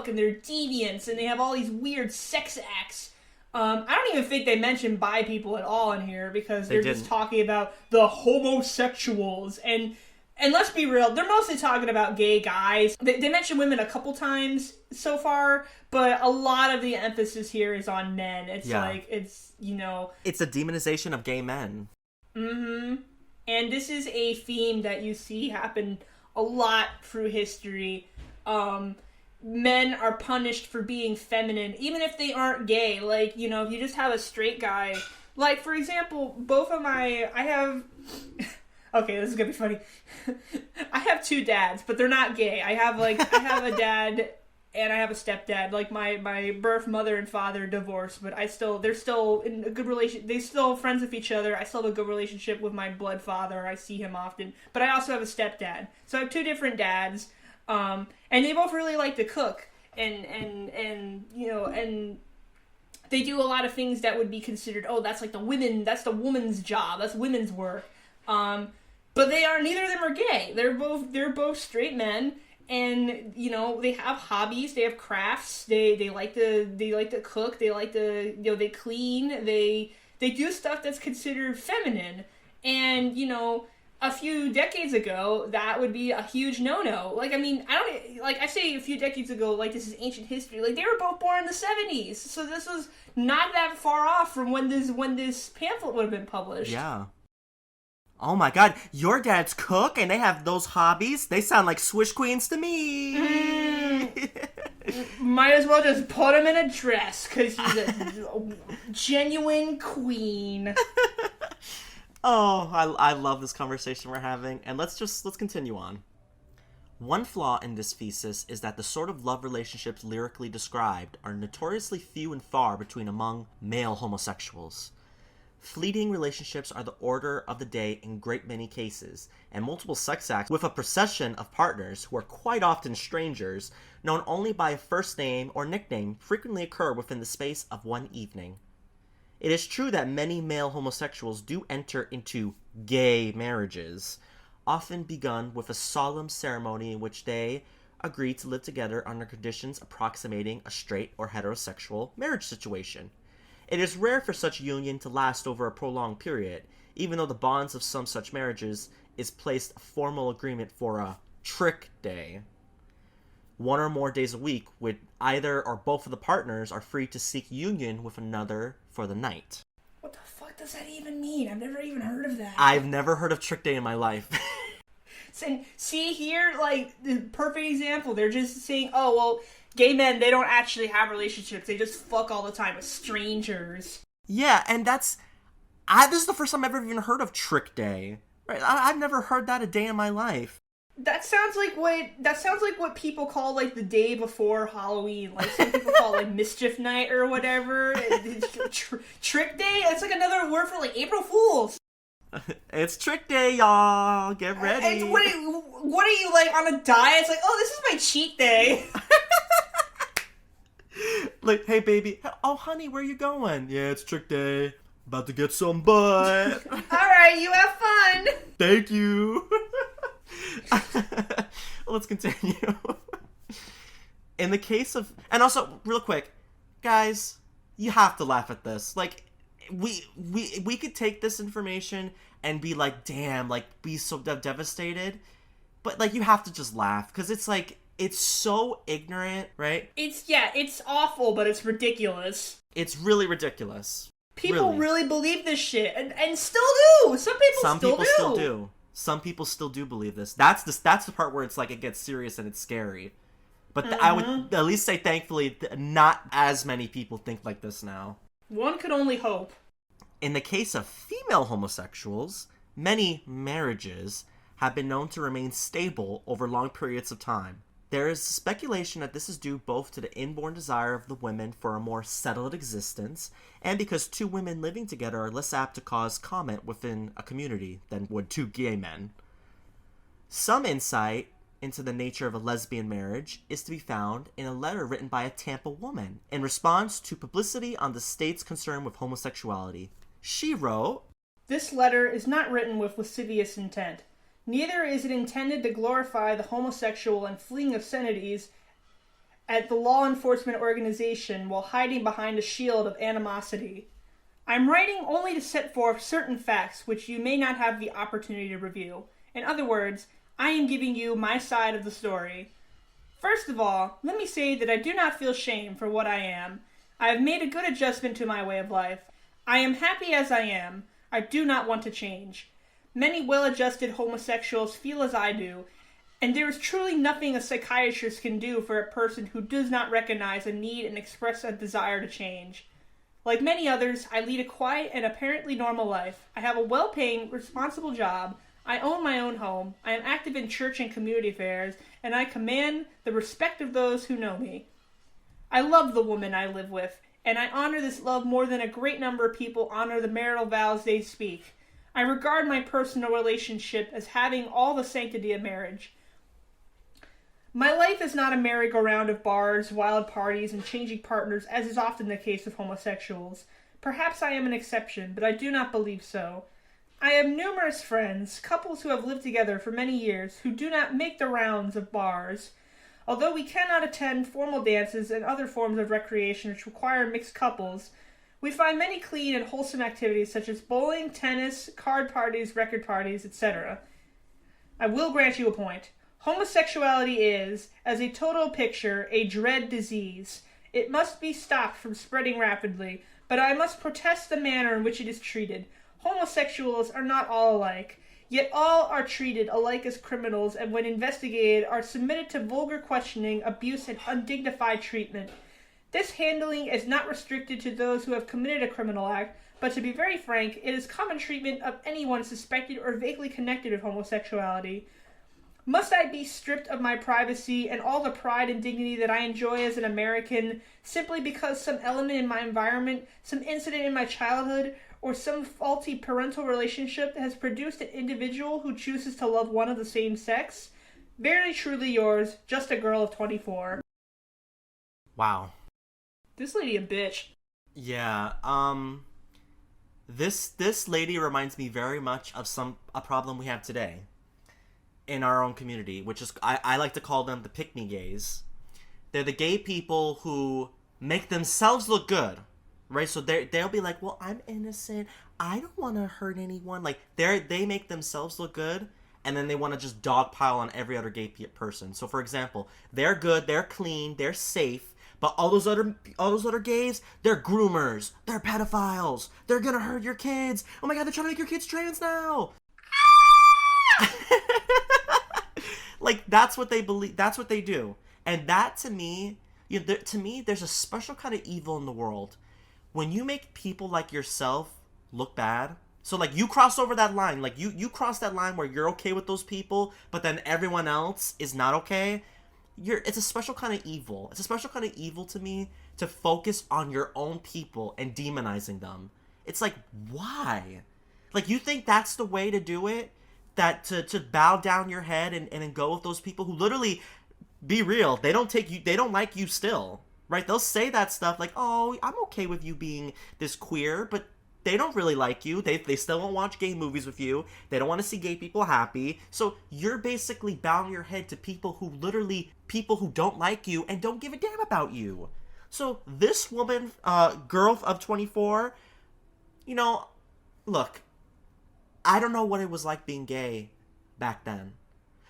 and they're deviants, and they have all these weird sex acts. I don't even think they mention bi people at all in here, because they're just talking about the homosexuals. And And let's be real, they're mostly talking about gay guys. They mention women a couple times so far, but a lot of the emphasis here is on men. It's It's a demonization of gay men. Mm-hmm. And this is a theme that you see happen a lot through history. Men are punished for being feminine, even if they aren't gay. Like, if you just have a straight guy. Like, for example, I have... Okay, this is gonna be funny. I have two dads, but they're not gay. I have a dad and I have a stepdad. Like, my birth mother and father divorced, but they're still in a good relation. They're still friends with each other. I still have a good relationship with my blood father. I see him often, but I also have a stepdad. So I have two different dads, and they both really like to cook, and they do a lot of things that would be considered, that's like that's the woman's job. That's women's work. But neither of them are gay. They're both straight men, and they have hobbies. They have crafts. They like to cook. They like to they clean. They do stuff that's considered feminine. And a few decades ago, that would be a huge no-no. Like, I mean, I say a few decades ago, like, this is ancient history. Like, they were both born in the 70s, so this was not that far off from when this pamphlet would have been published. Yeah. Oh my god, your dads cook and they have those hobbies? They sound like Swish Queens to me! Might as well just put him in a dress, because he's a genuine queen. Oh, I love this conversation we're having, and let's continue on. One flaw in this thesis is that the sort of love relationships lyrically described are notoriously few and far between among male homosexuals. Fleeting relationships are the order of the day in great many cases, and multiple sex acts with a procession of partners who are quite often strangers, known only by a first name or nickname, frequently occur within the space of one evening. It is true that many male homosexuals do enter into gay marriages, often begun with a solemn ceremony in which they agree to live together under conditions approximating a straight or heterosexual marriage situation. It is rare for such union to last over a prolonged period, even though the bonds of some such marriages is placed a formal agreement for a trick day. One or more days a week, with either or both of the partners are free to seek union with another for the night. What the fuck does that even mean? I've never even heard of that. I've never heard of trick day in my life. See here, like, the perfect example. They're just saying, gay men, they don't actually have relationships. They just fuck all the time with strangers. Yeah, and this is the first time I've ever even heard of trick day. Right? I've never heard that a day in my life. That sounds like what people call, like, the day before Halloween. Like, some people call it, like, mischief night or whatever. Trick day? It's like another word for, like, April Fools. It's trick day, y'all. Get ready. What are you, like, on a diet? It's like, this is my cheat day. Like, hey, baby. Oh, honey, where you going? Yeah, it's trick day. About to get some butt. All right, you have fun. Thank you. Let's continue. In the case of... And also, real quick, guys, you have to laugh at this. Like, we could take this information and be like, damn, like, be so devastated. But, like, you have to just laugh. Because it's like... It's so ignorant, right? It's awful, but it's ridiculous. It's really ridiculous. People really believe this shit, and still do. Some people still do. Some people still do believe this. That's the part where it's like it gets serious and it's scary. But I would at least say, thankfully, not as many people think like this now. One could only hope. In the case of female homosexuals, many marriages have been known to remain stable over long periods of time. There is speculation that this is due both to the inborn desire of the women for a more settled existence, and because two women living together are less apt to cause comment within a community than would two gay men. Some insight into the nature of a lesbian marriage is to be found in a letter written by a Tampa woman in response to publicity on the state's concern with homosexuality. She wrote, "This letter is not written with lascivious intent. Neither is it intended to glorify the homosexual and fleeing obscenities at the law enforcement organization while hiding behind a shield of animosity. I'm writing only to set forth certain facts which you may not have the opportunity to review. In other words, I am giving you my side of the story. First of all, let me say that I do not feel shame for what I am. I have made a good adjustment to my way of life. I am happy as I am. I do not want to change. Many well-adjusted homosexuals feel as I do, and there is truly nothing a psychiatrist can do for a person who does not recognize a need and express a desire to change. Like many others, I lead a quiet and apparently normal life. I have a well-paying, responsible job. I own my own home. I am active in church and community affairs, and I command the respect of those who know me. I love the woman I live with, and I honor this love more than a great number of people honor the marital vows they speak. I regard my personal relationship as having all the sanctity of marriage. My life is not a merry-go-round of bars, wild parties, and changing partners, as is often the case with homosexuals. Perhaps I am an exception, but I do not believe so. I have numerous friends, couples who have lived together for many years, who do not make the rounds of bars. Although we cannot attend formal dances and other forms of recreation which require mixed couples, we find many clean and wholesome activities such as bowling, tennis, card parties, record parties, etc. I will grant you a point. Homosexuality is, as a total picture, a dread disease. It must be stopped from spreading rapidly, but I must protest the manner in which it is treated. Homosexuals are not all alike, yet all are treated alike as criminals and when investigated are submitted to vulgar questioning, abuse, and undignified treatment. This handling is not restricted to those who have committed a criminal act, but to be very frank, it is common treatment of anyone suspected or vaguely connected with homosexuality. Must I be stripped of my privacy and all the pride and dignity that I enjoy as an American simply because some element in my environment, some incident in my childhood, or some faulty parental relationship has produced an individual who chooses to love one of the same sex? Very truly yours, just a girl of 24. Wow. This lady a bitch. Yeah, this lady reminds me very much of a problem we have today in our own community, which is, I like to call them the pick-me gays. They're the gay people who make themselves look good, right? So they'll be like, well, I'm innocent. I don't want to hurt anyone. Like, they make themselves look good, and then they want to just dogpile on every other gay person. So, for example, they're good, they're clean, they're safe, but all those other gays, they're groomers, they're pedophiles, they're gonna hurt your kids. Oh my god, they're trying to make your kids trans now. Like, that's what they believe. That's what they do. And that, to me, there's a special kind of evil in the world when you make people like yourself look bad. So, like, you cross over that line. Like, you cross that line where you're okay with those people, but then everyone else is not okay. It's a special kind of evil. It's a special kind of evil to me to focus on your own people and demonizing them. It's like, why? Like, you think that's the way to do it? That to bow down your head and go with those people who literally, be real, they don't like you still, right? They'll say that stuff like, oh, I'm okay with you being this queer, but they don't really like you. They still won't watch gay movies with you. They don't want to see gay people happy. So you're basically bowing your head to people who don't like you and don't give a damn about you. So this woman, girl of 24, look, I don't know what it was like being gay back then.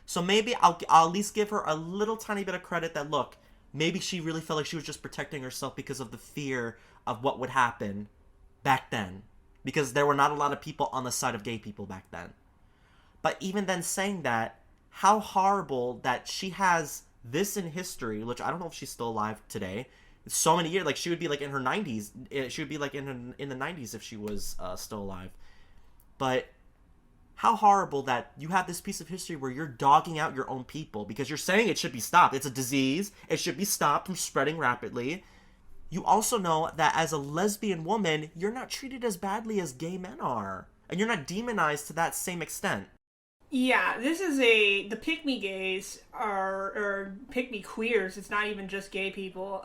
So maybe I'll at least give her a little tiny bit of credit that, look, maybe she really felt like she was just protecting herself because of the fear of what would happen back then. Because there were not a lot of people on the side of gay people back then. But even then, saying that, how horrible that she has this in history, which I don't know if she's still alive today. It's so many years, like she would be like in her 90s. She would be like in the 90s if she was still alive. But how horrible that you have this piece of history where you're dogging out your own people because you're saying it should be stopped. It's a disease. It should be stopped from spreading rapidly. You also know that as a lesbian woman, you're not treated as badly as gay men are. And you're not demonized to that same extent. Yeah, the pick-me gays or pick-me queers, it's not even just gay people,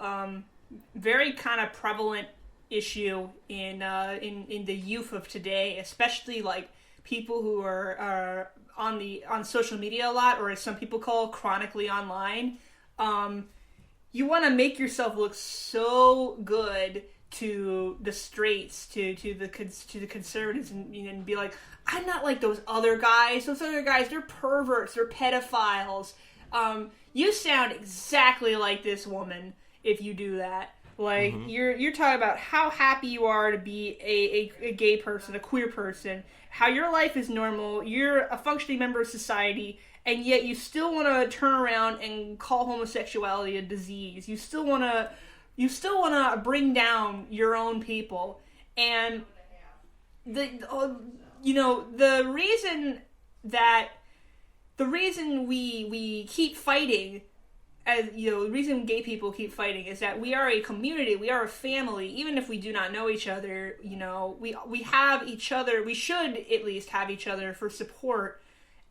very kind of prevalent issue in the youth of today, especially like people who are on social media a lot, or as some people call chronically online. You want to make yourself look so good to the straights, to the conservatives, and be like, I'm not like those other guys. Those other guys, they're perverts, they're pedophiles. You sound exactly like this woman if you do that. Like, you're talking about how happy you are to be a gay person, a queer person, how your life is normal, you're a functioning member of society, and yet you still want to turn around and call homosexuality a disease. You still want to bring down your own people. And the reason we keep fighting, the reason gay people keep fighting is that we are a community, we are a family. Even if we do not know each other, we have each other. We should at least have each other for support.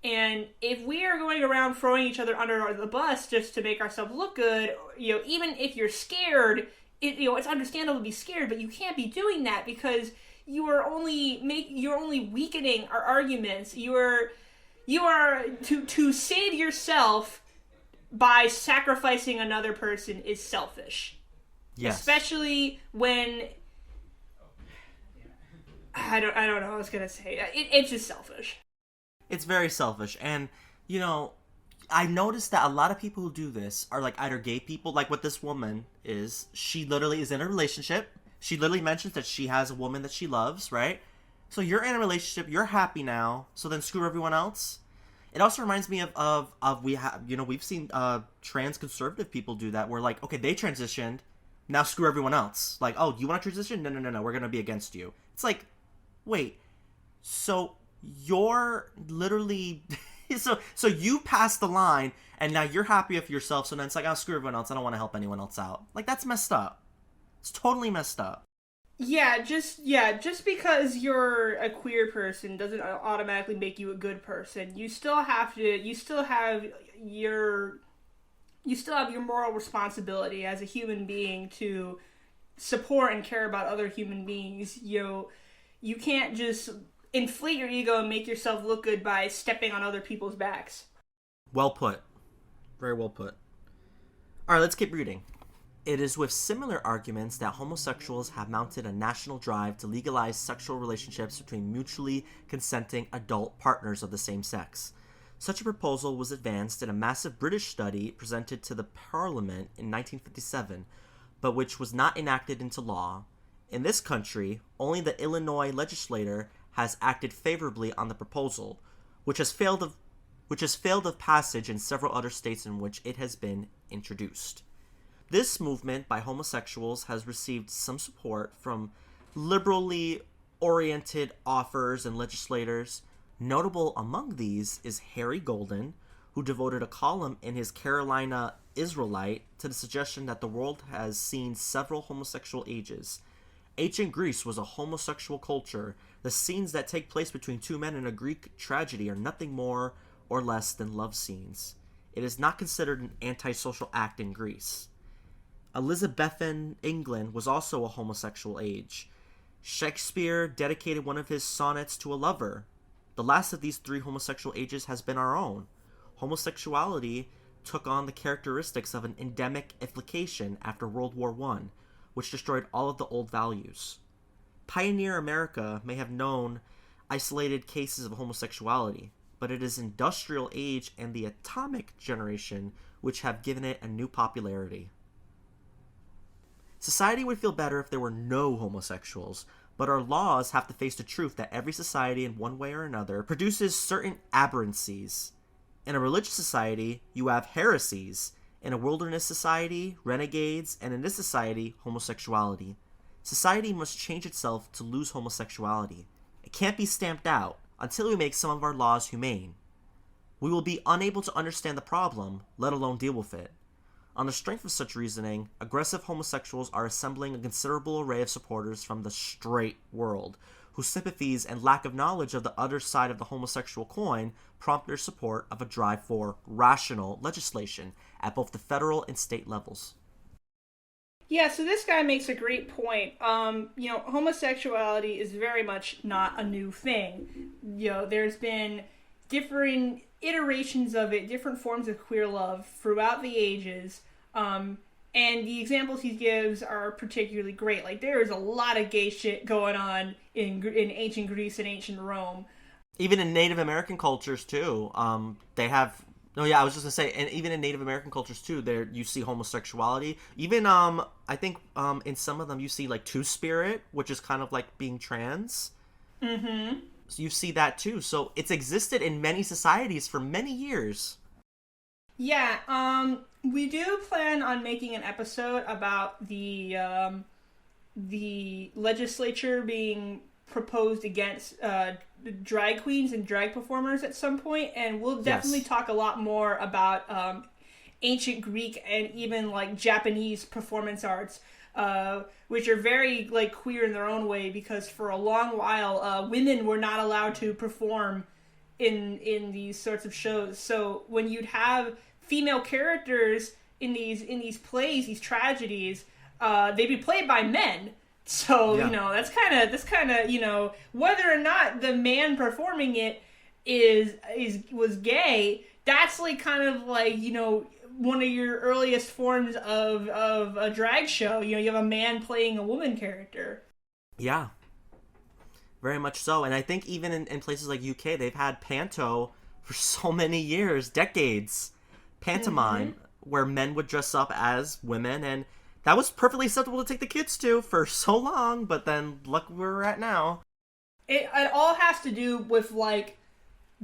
And if we are going around throwing each other under the bus just to make ourselves look good, even if you're scared, it's understandable to be scared, but you can't be doing that because you're only weakening our arguments. You are to save yourself by sacrificing another person is selfish. Yes. Especially when I don't know what I was gonna say. It's just selfish. It's very selfish, and I noticed that a lot of people who do this are like either gay people, like what this woman is. She literally is in a relationship. She literally mentions that she has a woman that she loves, right? So you're in a relationship, you're happy now, so then screw everyone else. It also reminds me of we've seen trans conservative people do that, where like, okay, they transitioned, now screw everyone else. Like, oh, you want to transition? No, we're gonna be against you. It's like, wait, so you're literally so you passed the line and now you're happy with yourself, so then it's like, oh, screw everyone else, I don't want to help anyone else out. Like, that's messed up. It's totally messed up. Just because you're a queer person doesn't automatically make you a good person. You still have your moral responsibility as a human being to support and care about other human beings. You can't just inflate your ego and make yourself look good by stepping on other people's backs. Well put. Very well put. Alright, let's keep reading. It is with similar arguments that homosexuals have mounted a national drive to legalize sexual relationships between mutually consenting adult partners of the same sex. Such a proposal was advanced in a massive British study presented to the Parliament in 1957, but which was not enacted into law. In this country, only the Illinois legislature has acted favorably on the proposal, which has failed of passage in several other states in which it has been introduced. This movement by homosexuals has received some support from liberally oriented authors and legislators. Notable among these is Harry Golden, who devoted a column in his Carolina Israelite to the suggestion that the world has seen several homosexual ages. Ancient Greece was a homosexual culture. The scenes that take place between two men in a Greek tragedy are nothing more or less than love scenes. It is not considered an antisocial act in Greece. Elizabethan England was also a homosexual age. Shakespeare dedicated one of his sonnets to a lover. The last of these three homosexual ages has been our own. Homosexuality took on the characteristics of an endemic affliction after World War I, which destroyed all of the old values. Pioneer America may have known isolated cases of homosexuality, but it is industrial age and the atomic generation which have given it a new popularity. Society would feel better if there were no homosexuals, but our laws have to face the truth that every society in one way or another produces certain aberrancies. In a religious society, you have heresies. In a wilderness society, renegades, and in this society, homosexuality. Society must change itself to lose homosexuality. It can't be stamped out until we make some of our laws humane. We will be unable to understand the problem, let alone deal with it. On the strength of such reasoning, aggressive homosexuals are assembling a considerable array of supporters from the straight world, whose sympathies and lack of knowledge of the other side of the homosexual coin prompt their support of a drive for rational legislation at both the federal and state levels. Yeah, so this guy makes a great point. Homosexuality is very much not a new thing. There's been different iterations of it, different forms of queer love throughout the ages. And the examples he gives are particularly great. Like, there is a lot of gay shit going on in ancient Greece and ancient Rome. Even in Native American cultures too, they have. No, yeah, I was just gonna say, and even in Native American cultures too, there you see homosexuality. Even I think in some of them you see like two spirit, which is kind of like being trans. Mm-hmm. So you see that too. So it's existed in many societies for many years. Yeah, we do plan on making an episode about the legislature being proposed against drag queens and drag performers at some point, and we'll definitely talk a lot more about ancient Greek and even like Japanese performance arts, which are very like queer in their own way, because for a long while women were not allowed to perform in these sorts of shows. So when you'd have female characters in these plays, these tragedies, they'd be played by men. So, you know, that's kind of, you know, whether or not the man performing it was gay, that's like kind of like, you know, one of your earliest forms of a drag show. You know, you have a man playing a woman character. Yeah. Very much so. And I think even in places like UK, they've had panto for so many years, decades. Pantomime, where men would dress up as women, and that was perfectly acceptable to take the kids to for so long, but then look where we're at now. It all has to do with, like,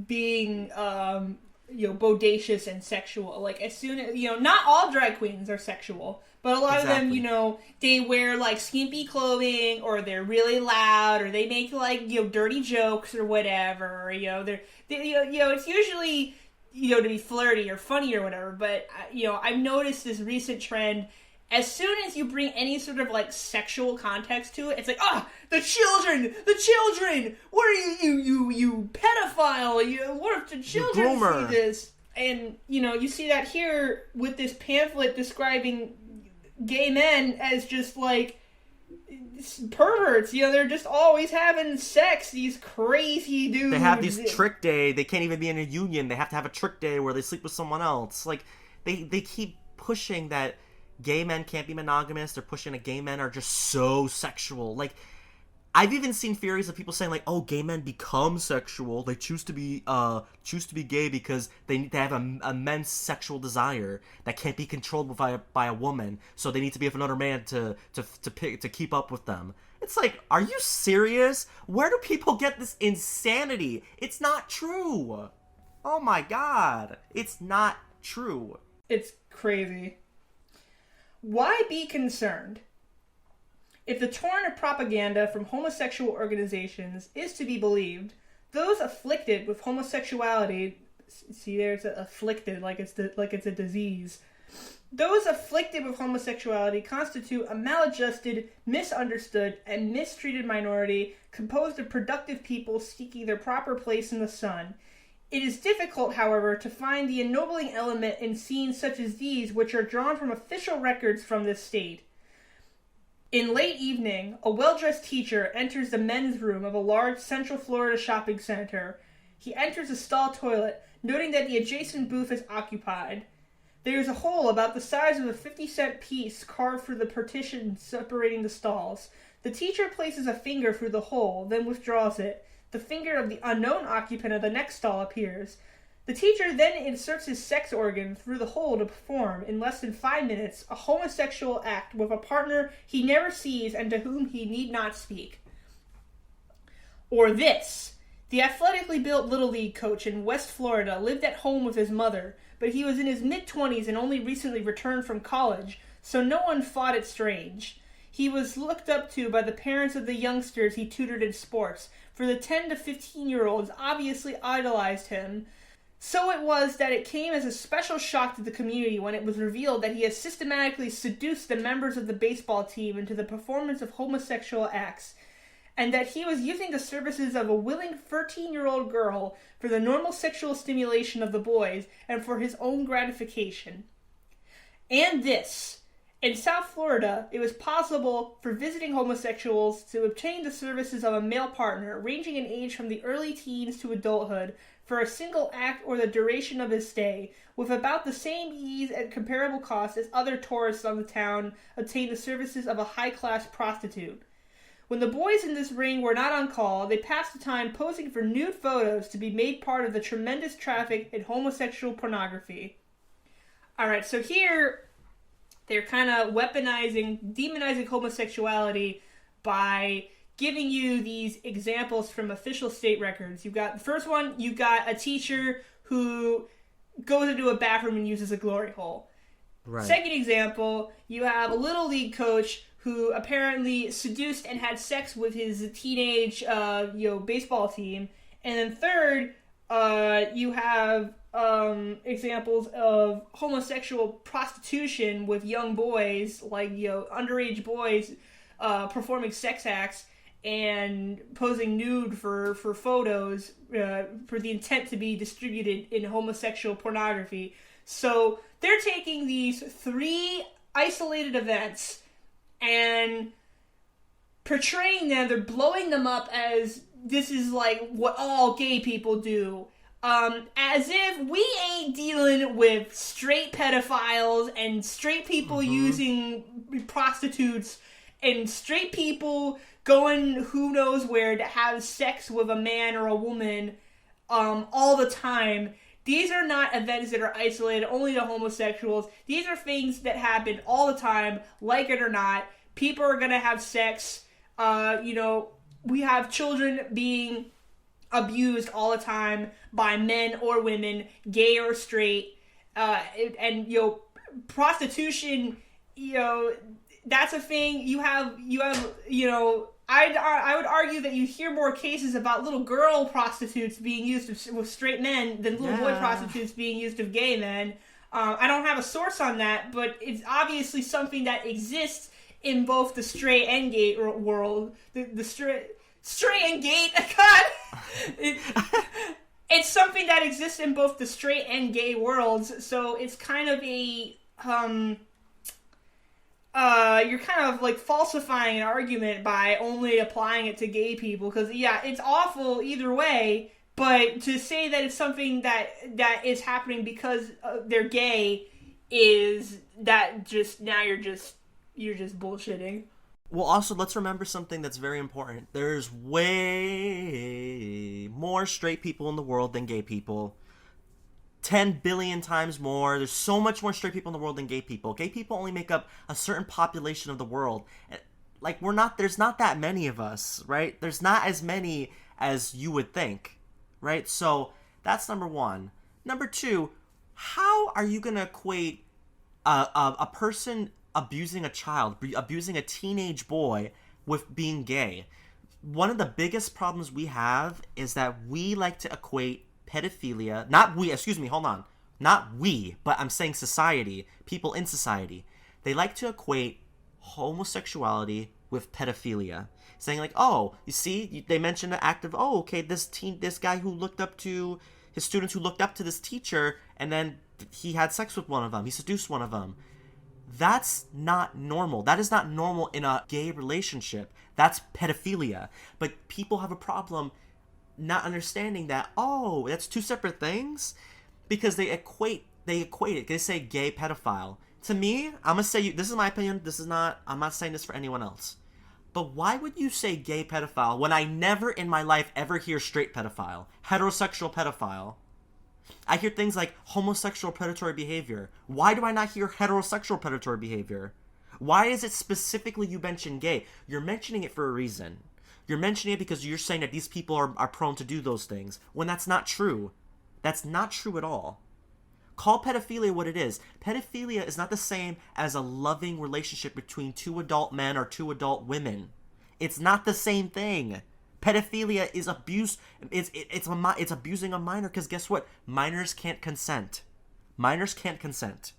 being, you know, bodacious and sexual. Like, as soon as, you know, not all drag queens are sexual, but a lot of them, you know, they wear, like, skimpy clothing, or they're really loud, or they make, like, you know, dirty jokes or whatever, or, you know, they you know, it's usually, you know, to be flirty or funny or whatever, but, you know, I've noticed this recent trend. As soon as you bring any sort of, like, sexual context to it, it's like, the children, what are you pedophile, what if the children see this? And, you know, you see that here with this pamphlet describing gay men as just, like, perverts. You know, they're just always having sex, these crazy dudes. They have these trick day, they can't even be in a union, they have to have a trick day where they sleep with someone else. Like, they keep pushing that gay men can't be monogamous. They're pushing that gay men are just so sexual. Like, I've even seen theories of people saying, like, oh, gay men become sexual. They choose to be gay because they have a immense sexual desire that can't be controlled by a woman. So they need to be with another man to keep up with them. It's like, are you serious? Where do people get this insanity? It's not true. Oh my god, it's not true. It's crazy. Why be concerned? If the torrent of propaganda from homosexual organizations is to be believed, those afflicted with homosexuality, see there, it's afflicted, like it's a disease. Those afflicted with homosexuality constitute a maladjusted, misunderstood, and mistreated minority composed of productive people seeking their proper place in the sun. It is difficult, however, to find the ennobling element in scenes such as these, which are drawn from official records from this state. In late evening, a well-dressed teacher enters the men's room of a large Central Florida shopping center. He enters a stall toilet, noting that the adjacent booth is occupied. There is a hole about the size of a 50-cent piece carved through the partition separating the stalls. The teacher places a finger through the hole, then withdraws it. The finger of the unknown occupant of the next stall appears. The teacher then inserts his sex organ through the hole to perform, in less than 5 minutes, a homosexual act with a partner he never sees and to whom he need not speak. Or this. The athletically built Little League coach in West Florida lived at home with his mother, but he was in his mid-20s and only recently returned from college, so no one thought it strange. He was looked up to by the parents of the youngsters he tutored in sports, for the 10 to 15-year-olds obviously idolized him. So it was that it came as a special shock to the community when it was revealed that he had systematically seduced the members of the baseball team into the performance of homosexual acts, and that he was using the services of a willing 13-year-old girl for the normal sexual stimulation of the boys and for his own gratification. And this. In South Florida, it was possible for visiting homosexuals to obtain the services of a male partner ranging in age from the early teens to adulthood for a single act or the duration of his stay, with about the same ease and comparable cost as other tourists on the town obtain the services of a high-class prostitute. When the boys in this ring were not on call, they passed the time posing for nude photos to be made part of the tremendous traffic in homosexual pornography. Alright, so here they're kind of demonizing homosexuality by giving you these examples from official state records. You've got the first one, you got a teacher who goes into a bathroom and uses a glory hole. Right. Second example, you have a little league coach who apparently seduced and had sex with his teenage, baseball team. And then third, you have examples of homosexual prostitution with young boys, like, underage boys performing sex acts and posing nude for photos for the intent to be distributed in homosexual pornography. So they're taking these three isolated events and portraying them, they're blowing them up as this is like what all gay people do. As if we ain't dealing with straight pedophiles and straight people using prostitutes and straight people going who knows where to have sex with a man or a woman all the time. These are not events that are isolated only to homosexuals. These are things that happen all the time, like it or not. People are going to have sex. We have children being abused all the time by men or women, gay or straight. Prostitution, that's a thing. I would argue that you hear more cases about little girl prostitutes being used with straight men than little boy prostitutes being used with gay men. I don't have a source on that, but it's obviously something that exists in both the straight and gay world. The straight and gay, God! It's something that exists in both the straight and gay worlds, so it's kind of a, you're kind of like falsifying an argument by only applying it to gay people, because it's awful either way, but to say that it's something that is happening because they're gay is that just, now you're just bullshitting. Well, also, let's remember something that's very important. There's way more straight people in the world than gay people. 10 billion times more. There's so much more straight people in the world than gay people. Gay people only make up a certain population of the world. Like, there's not that many of us, right? There's not as many as you would think, right? So, that's number one. Number two, how are you going to equate a person abusing a child, abusing a teenage boy with being gay? One of the biggest problems we have is that we like to equate pedophilia, not we, but I'm saying society, people in society, they like to equate homosexuality with pedophilia, saying like, oh, you see, they mentioned the act of, oh, okay, this guy who looked up to his students, who looked up to this teacher, and then he had sex with one of them, he seduced one of them. That's not normal. That is not normal in a gay relationship. That's pedophilia. But people have a problem not understanding that, oh, that's two separate things, because they equate it. They say gay pedophile. To me, I'm gonna say, this is my opinion, I'm not saying this for anyone else, but why would you say gay pedophile when I never in my life ever hear straight pedophile, heterosexual pedophile? I hear things like homosexual predatory behavior. Why do I not hear heterosexual predatory behavior? Why is it specifically you mention gay? You're mentioning it for a reason. You're mentioning it because you're saying that these people are prone to do those things, when that's not true. That's not true at all. Call pedophilia what it is. Pedophilia is not the same as a loving relationship between two adult men or two adult women. It's not the same thing. Pedophilia is abuse. It's abusing a minor, because guess what? Minors can't consent. Minors can't consent.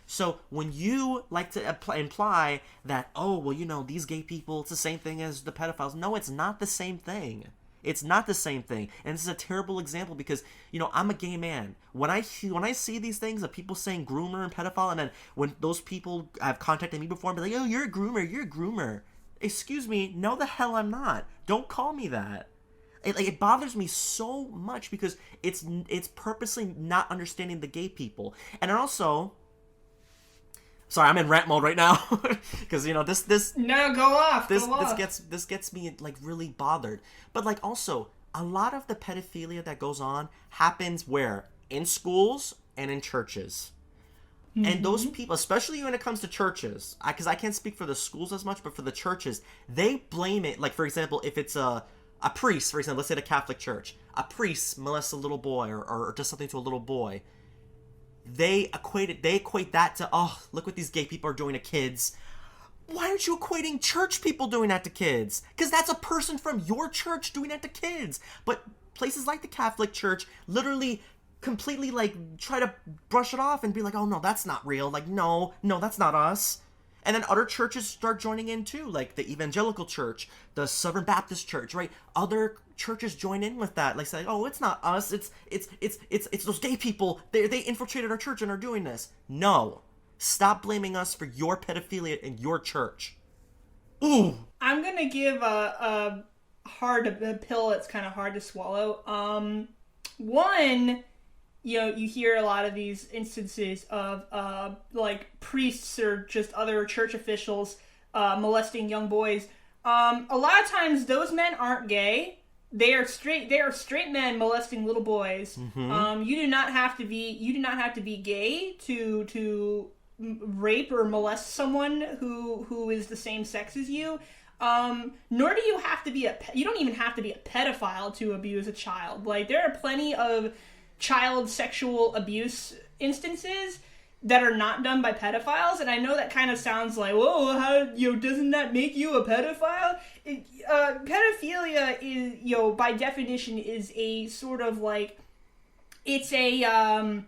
So when you like to imply that, oh, well, these gay people, it's the same thing as the pedophiles. No, it's not the same thing. It's not the same thing. And this is a terrible example because, I'm a gay man. When I see these things of people saying groomer and pedophile, and then when those people have contacted me before and be like, oh, you're a groomer. Excuse me, no the hell I'm not. Don't call me that. It bothers me so much because it's purposely not understanding the gay people. And also, sorry, I'm in rant mode right now because this No, go off. this Go off. this gets me like really bothered. But like also, a lot of the pedophilia that goes on happens where? In schools and in churches. And those people, especially when it comes to churches, because I can't speak for the schools as much, but for the churches, they blame it. Like, for example, if it's a priest, for example, let's say the Catholic Church, a priest molests a little boy or does something to a little boy, they equate that to, oh, look what these gay people are doing to kids. Why aren't you equating church people doing that to kids? Because that's a person from your church doing that to kids. But places like the Catholic Church literally completely like try to brush it off and be like, oh no, that's not real. Like, no, that's not us. And then other churches start joining in too, like the Evangelical Church, the Southern Baptist Church, right? Other churches join in with that, like saying, oh, it's not us, it's those gay people. They infiltrated our church and are doing this. No, stop blaming us for your pedophilia in your church. Ooh. I'm gonna give a pill that's kind of hard to swallow. One, you hear a lot of these instances of like priests or just other church officials molesting young boys. A lot of times those men aren't gay. They are straight. They are straight men molesting little boys. Mm-hmm. You do not have to be gay to rape or molest someone who is the same sex as you. Nor do you have to be you don't even have to be a pedophile to abuse a child. Like, there are plenty of child sexual abuse instances that are not done by pedophiles, and I know that kind of sounds like, whoa, how, doesn't that make you a pedophile? Pedophilia is, by definition, is a sort of like, it's a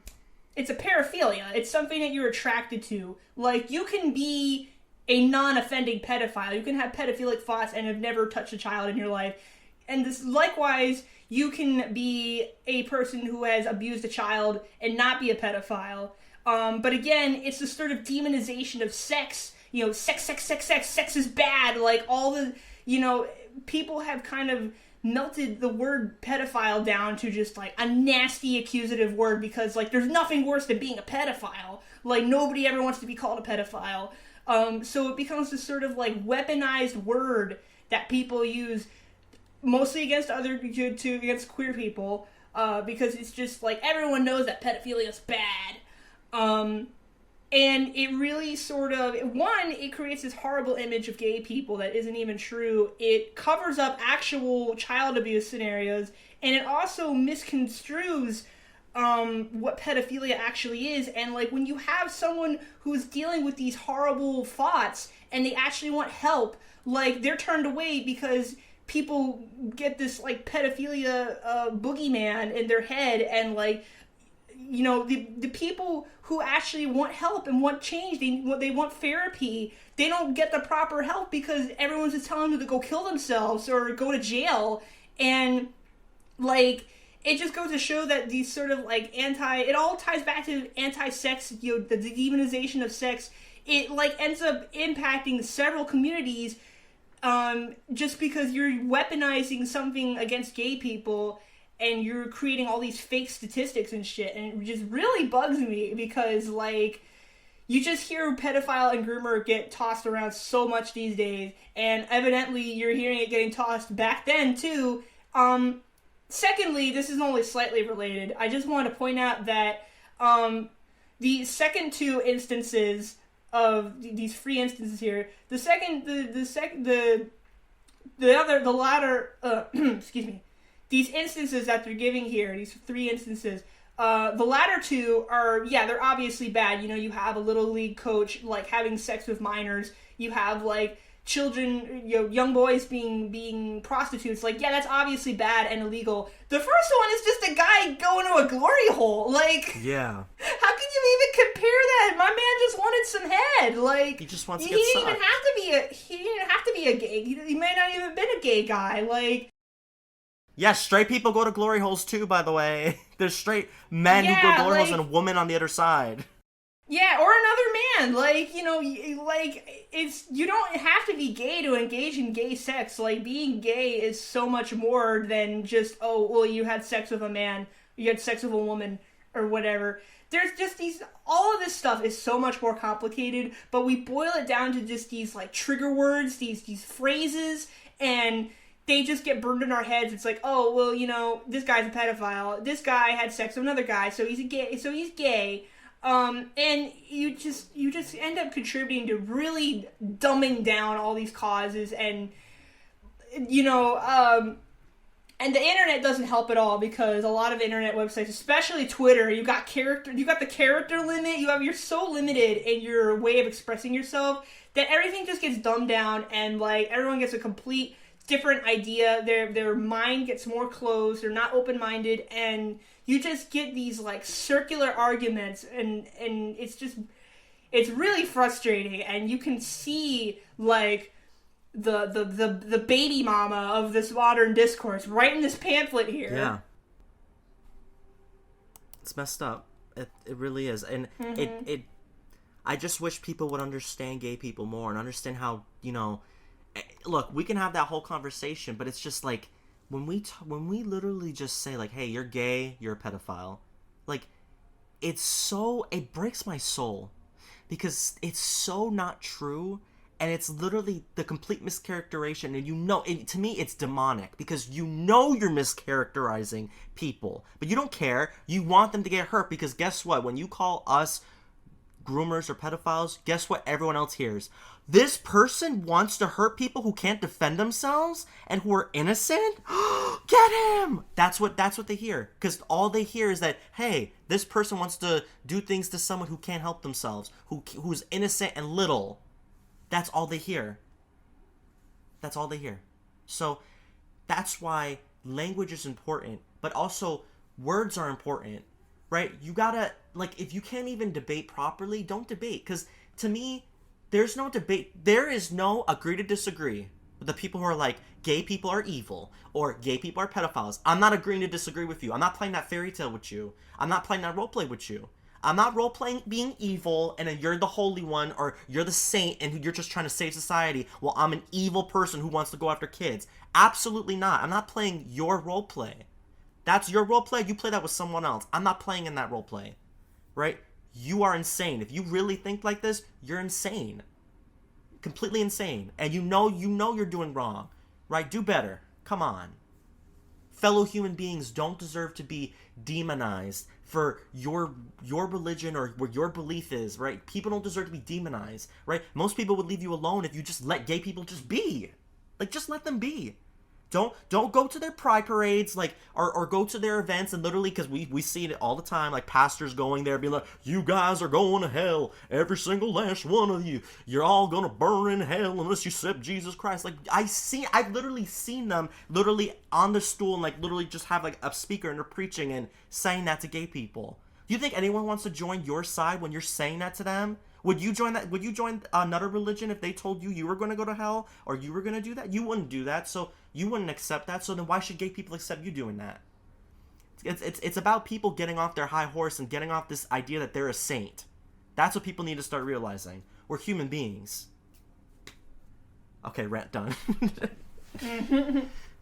paraphilia. It's something that you're attracted to. Like, you can be a non-offending pedophile. You can have pedophilic thoughts and have never touched a child in your life. And this, likewise, you can be a person who has abused a child and not be a pedophile. But again, it's this sort of demonization of sex. Sex is bad. Like, all the, people have kind of melted the word pedophile down to just like a nasty accusative word because like there's nothing worse than being a pedophile. Like, nobody ever wants to be called a pedophile. So it becomes this sort of like weaponized word that people use mostly against against queer people, because it's just like everyone knows that pedophilia is bad. And it really sort of, one, it creates this horrible image of gay people that isn't even true. It covers up actual child abuse scenarios, and it also misconstrues what pedophilia actually is. And like, when you have someone who's dealing with these horrible thoughts and they actually want help, like, they're turned away because people get this like pedophilia boogeyman in their head, and like, the people who actually want help and want change, they want therapy, they don't get the proper help because everyone's just telling them to go kill themselves or go to jail. And like, it just goes to show that these sort of like it all ties back to anti-sex, the demonization of sex. It like ends up impacting several communities, just because you're weaponizing something against gay people and you're creating all these fake statistics and shit. And it just really bugs me because like, you just hear pedophile and groomer get tossed around so much these days, and evidently you're hearing it getting tossed back then too. Secondly, this is only slightly related. I just want to point out that the second two instances of these three instances here, the latter, excuse me, these instances that they're giving here, these three instances, the latter two are, they're obviously bad. You have a little league coach like having sex with minors. You have like children, young boys being prostitutes. Like, that's obviously bad and illegal. The first one is just a guy going to a glory hole. Like, yeah, how can you even compare that? My man just wanted some head. Like, he just wants to he get didn't sucked. even have to be a gay. He may not even been a gay guy. Like, yeah, straight people go to glory holes too, by the way. There's straight men who go to glory holes and a woman on the other side. Yeah, or another man. Like, you know, like, it's, you don't have to be gay to engage in gay sex. Like, being gay is so much more than just, oh, well, you had sex with a man, you had sex with a woman, or whatever. There's just these, all of this stuff is so much more complicated, but we boil it down to just these, like, trigger words, these phrases, and they just get burned in our heads. It's like, oh, well, you know, this guy's a pedophile. This guy had sex with another guy, so he's gay. And you just end up contributing to really dumbing down all these causes, and you know, and the internet doesn't help at all, because a lot of internet websites, especially Twitter, you got the character limit. You're so limited in your way of expressing yourself that everything just gets dumbed down, and like everyone gets a complete different idea. Their mind gets more closed. They're not open minded, and you just get these like circular arguments, and it's really frustrating. And you can see like the baby mama of this modern discourse right in this pamphlet here. Yeah, it's messed up. It really is, and it I just wish people would understand gay people more and understand how, you know, look, we can have that whole conversation, but it's just like when we literally just say like, hey, you're gay, you're a pedophile, like, it breaks my soul, because it's so not true, and it's literally the complete mischaracterization, and you know, to me it's demonic, because you know you're mischaracterizing people, but you don't care. You want them to get hurt, because guess what? When you call us groomers or pedophiles, guess what everyone else hears? This person wants to hurt people who can't defend themselves and who are innocent? Get him! That's what they hear. Because all they hear is that, hey, this person wants to do things to someone who can't help themselves, who's innocent and little. That's all they hear. That's all they hear. So that's why language is important, but also words are important, right? You gotta, like, if you can't even debate properly, don't debate. Because to me, there's no debate. There is no agree to disagree with the people who are like, gay people are evil, or gay people are pedophiles. I'm not agreeing to disagree with you. I'm not playing that fairy tale with you. I'm not playing that roleplay with you. I'm not role-playing being evil, and then you're the holy one, or you're the saint, and you're just trying to save society. Well, I'm an evil person who wants to go after kids. Absolutely not. I'm not playing your roleplay. That's your roleplay. You play that with someone else. I'm not playing in that roleplay. Right? You are insane. If you really think like this, you're insane. Completely insane. And you know you're doing wrong. Right? Do better. Come on. Fellow human beings don't deserve to be demonized for your religion or what your belief is, right? People don't deserve to be demonized, right? Most people would leave you alone if you just let gay people just be. Like, just let them be. Don't go to their pride parades, like, or go to their events, and literally, because we see it all the time, like pastors going there being like, you guys are going to hell, every single last one of you, you're all gonna burn in hell unless you accept Jesus Christ. Like, I've literally seen them literally on the stool and like literally just have like a speaker and they're preaching and saying that to gay people. Do you think anyone wants to join your side when you're saying that to them? Would you join that? Would you join another religion if they told you were going to go to hell or you were going to do that? You wouldn't do that, so you wouldn't accept that. So then why should gay people accept you doing that? It's about people getting off their high horse and getting off this idea that they're a saint. That's what people need to start realizing. We're human beings. Okay, rant done.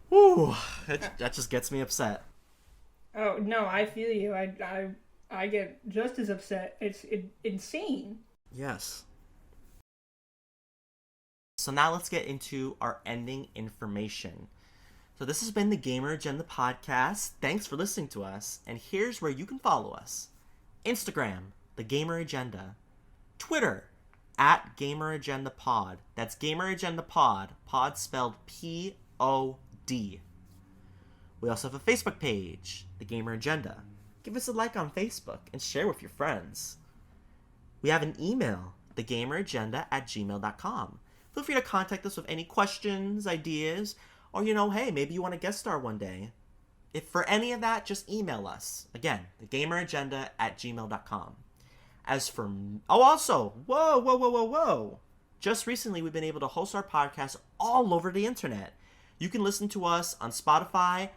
Woo, that just gets me upset. Oh no, I feel you. I get just as upset. It's insane. Yes. So now let's get into our ending information. So this has been the Gamer Agenda Podcast. Thanks for listening to us. And here's where you can follow us. Instagram, The Gamer Agenda. Twitter, @GamerAgendaPod. That's Gamer Agenda Pod. Pod spelled P-O-D. We also have a Facebook page, The Gamer Agenda. Give us a like on Facebook and share with your friends. We have an email, thegameragenda@gmail.com. Feel free to contact us with any questions, ideas, or, hey, maybe you want to guest star one day. If for any of that, just email us. Again, thegameragenda@gmail.com. As for... Oh, also, whoa. Just recently, we've been able to host our podcast all over the internet. You can listen to us on Spotify,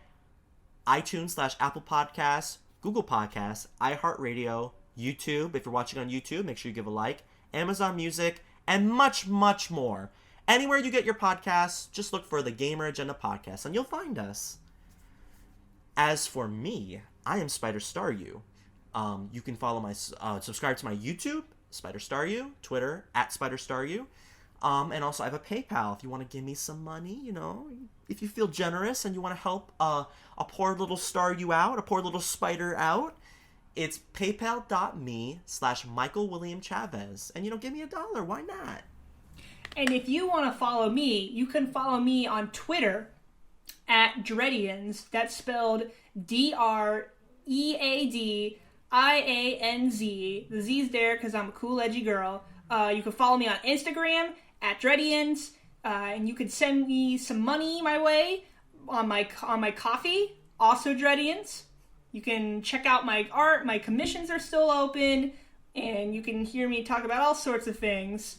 iTunes/Apple Podcasts, Google Podcasts, iHeartRadio, YouTube. If you're watching on YouTube, make sure you give a like. Amazon Music, and much, much more. Anywhere you get your podcasts, just look for the Gamer Agenda Podcast, and you'll find us. As for me, I am Spider Star You. You can follow my, subscribe to my YouTube, Spider Star You, Twitter, @Spider Star You. And also I have a PayPal if you want to give me some money, you know, if you feel generous and you want to help a poor little star you out, a poor little spider out. It's paypal.me/Michael William Chavez. And, you know, give me $1. Why not? And if you want to follow me, you can follow me on Twitter @Dreadians. That's spelled DREADIANZ. The Z's there because I'm a cool, edgy girl. You can follow me on Instagram @Dreadians. And you can send me some money my way on my coffee, also Dreadians. You can check out my art. My commissions are still open. And you can hear me talk about all sorts of things.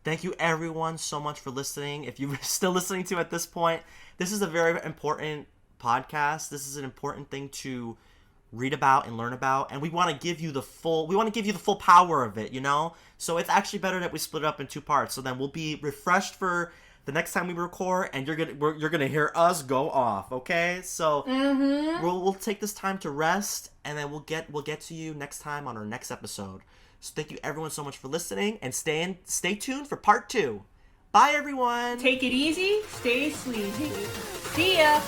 Thank you, everyone, so much for listening. If you're still listening to at this point, this is a very important podcast. This is an important thing to read about and learn about, and we want to give you the full power of it, you know. So it's actually better that we split it up in 2 parts. So then we'll be refreshed for the next time we record, and you're gonna hear us go off. Okay, so we'll take this time to rest, and then we'll get to you next time on our next episode. So thank you everyone so much for listening, and stay tuned for part 2. Bye everyone. Take it easy, stay sleazy. See ya.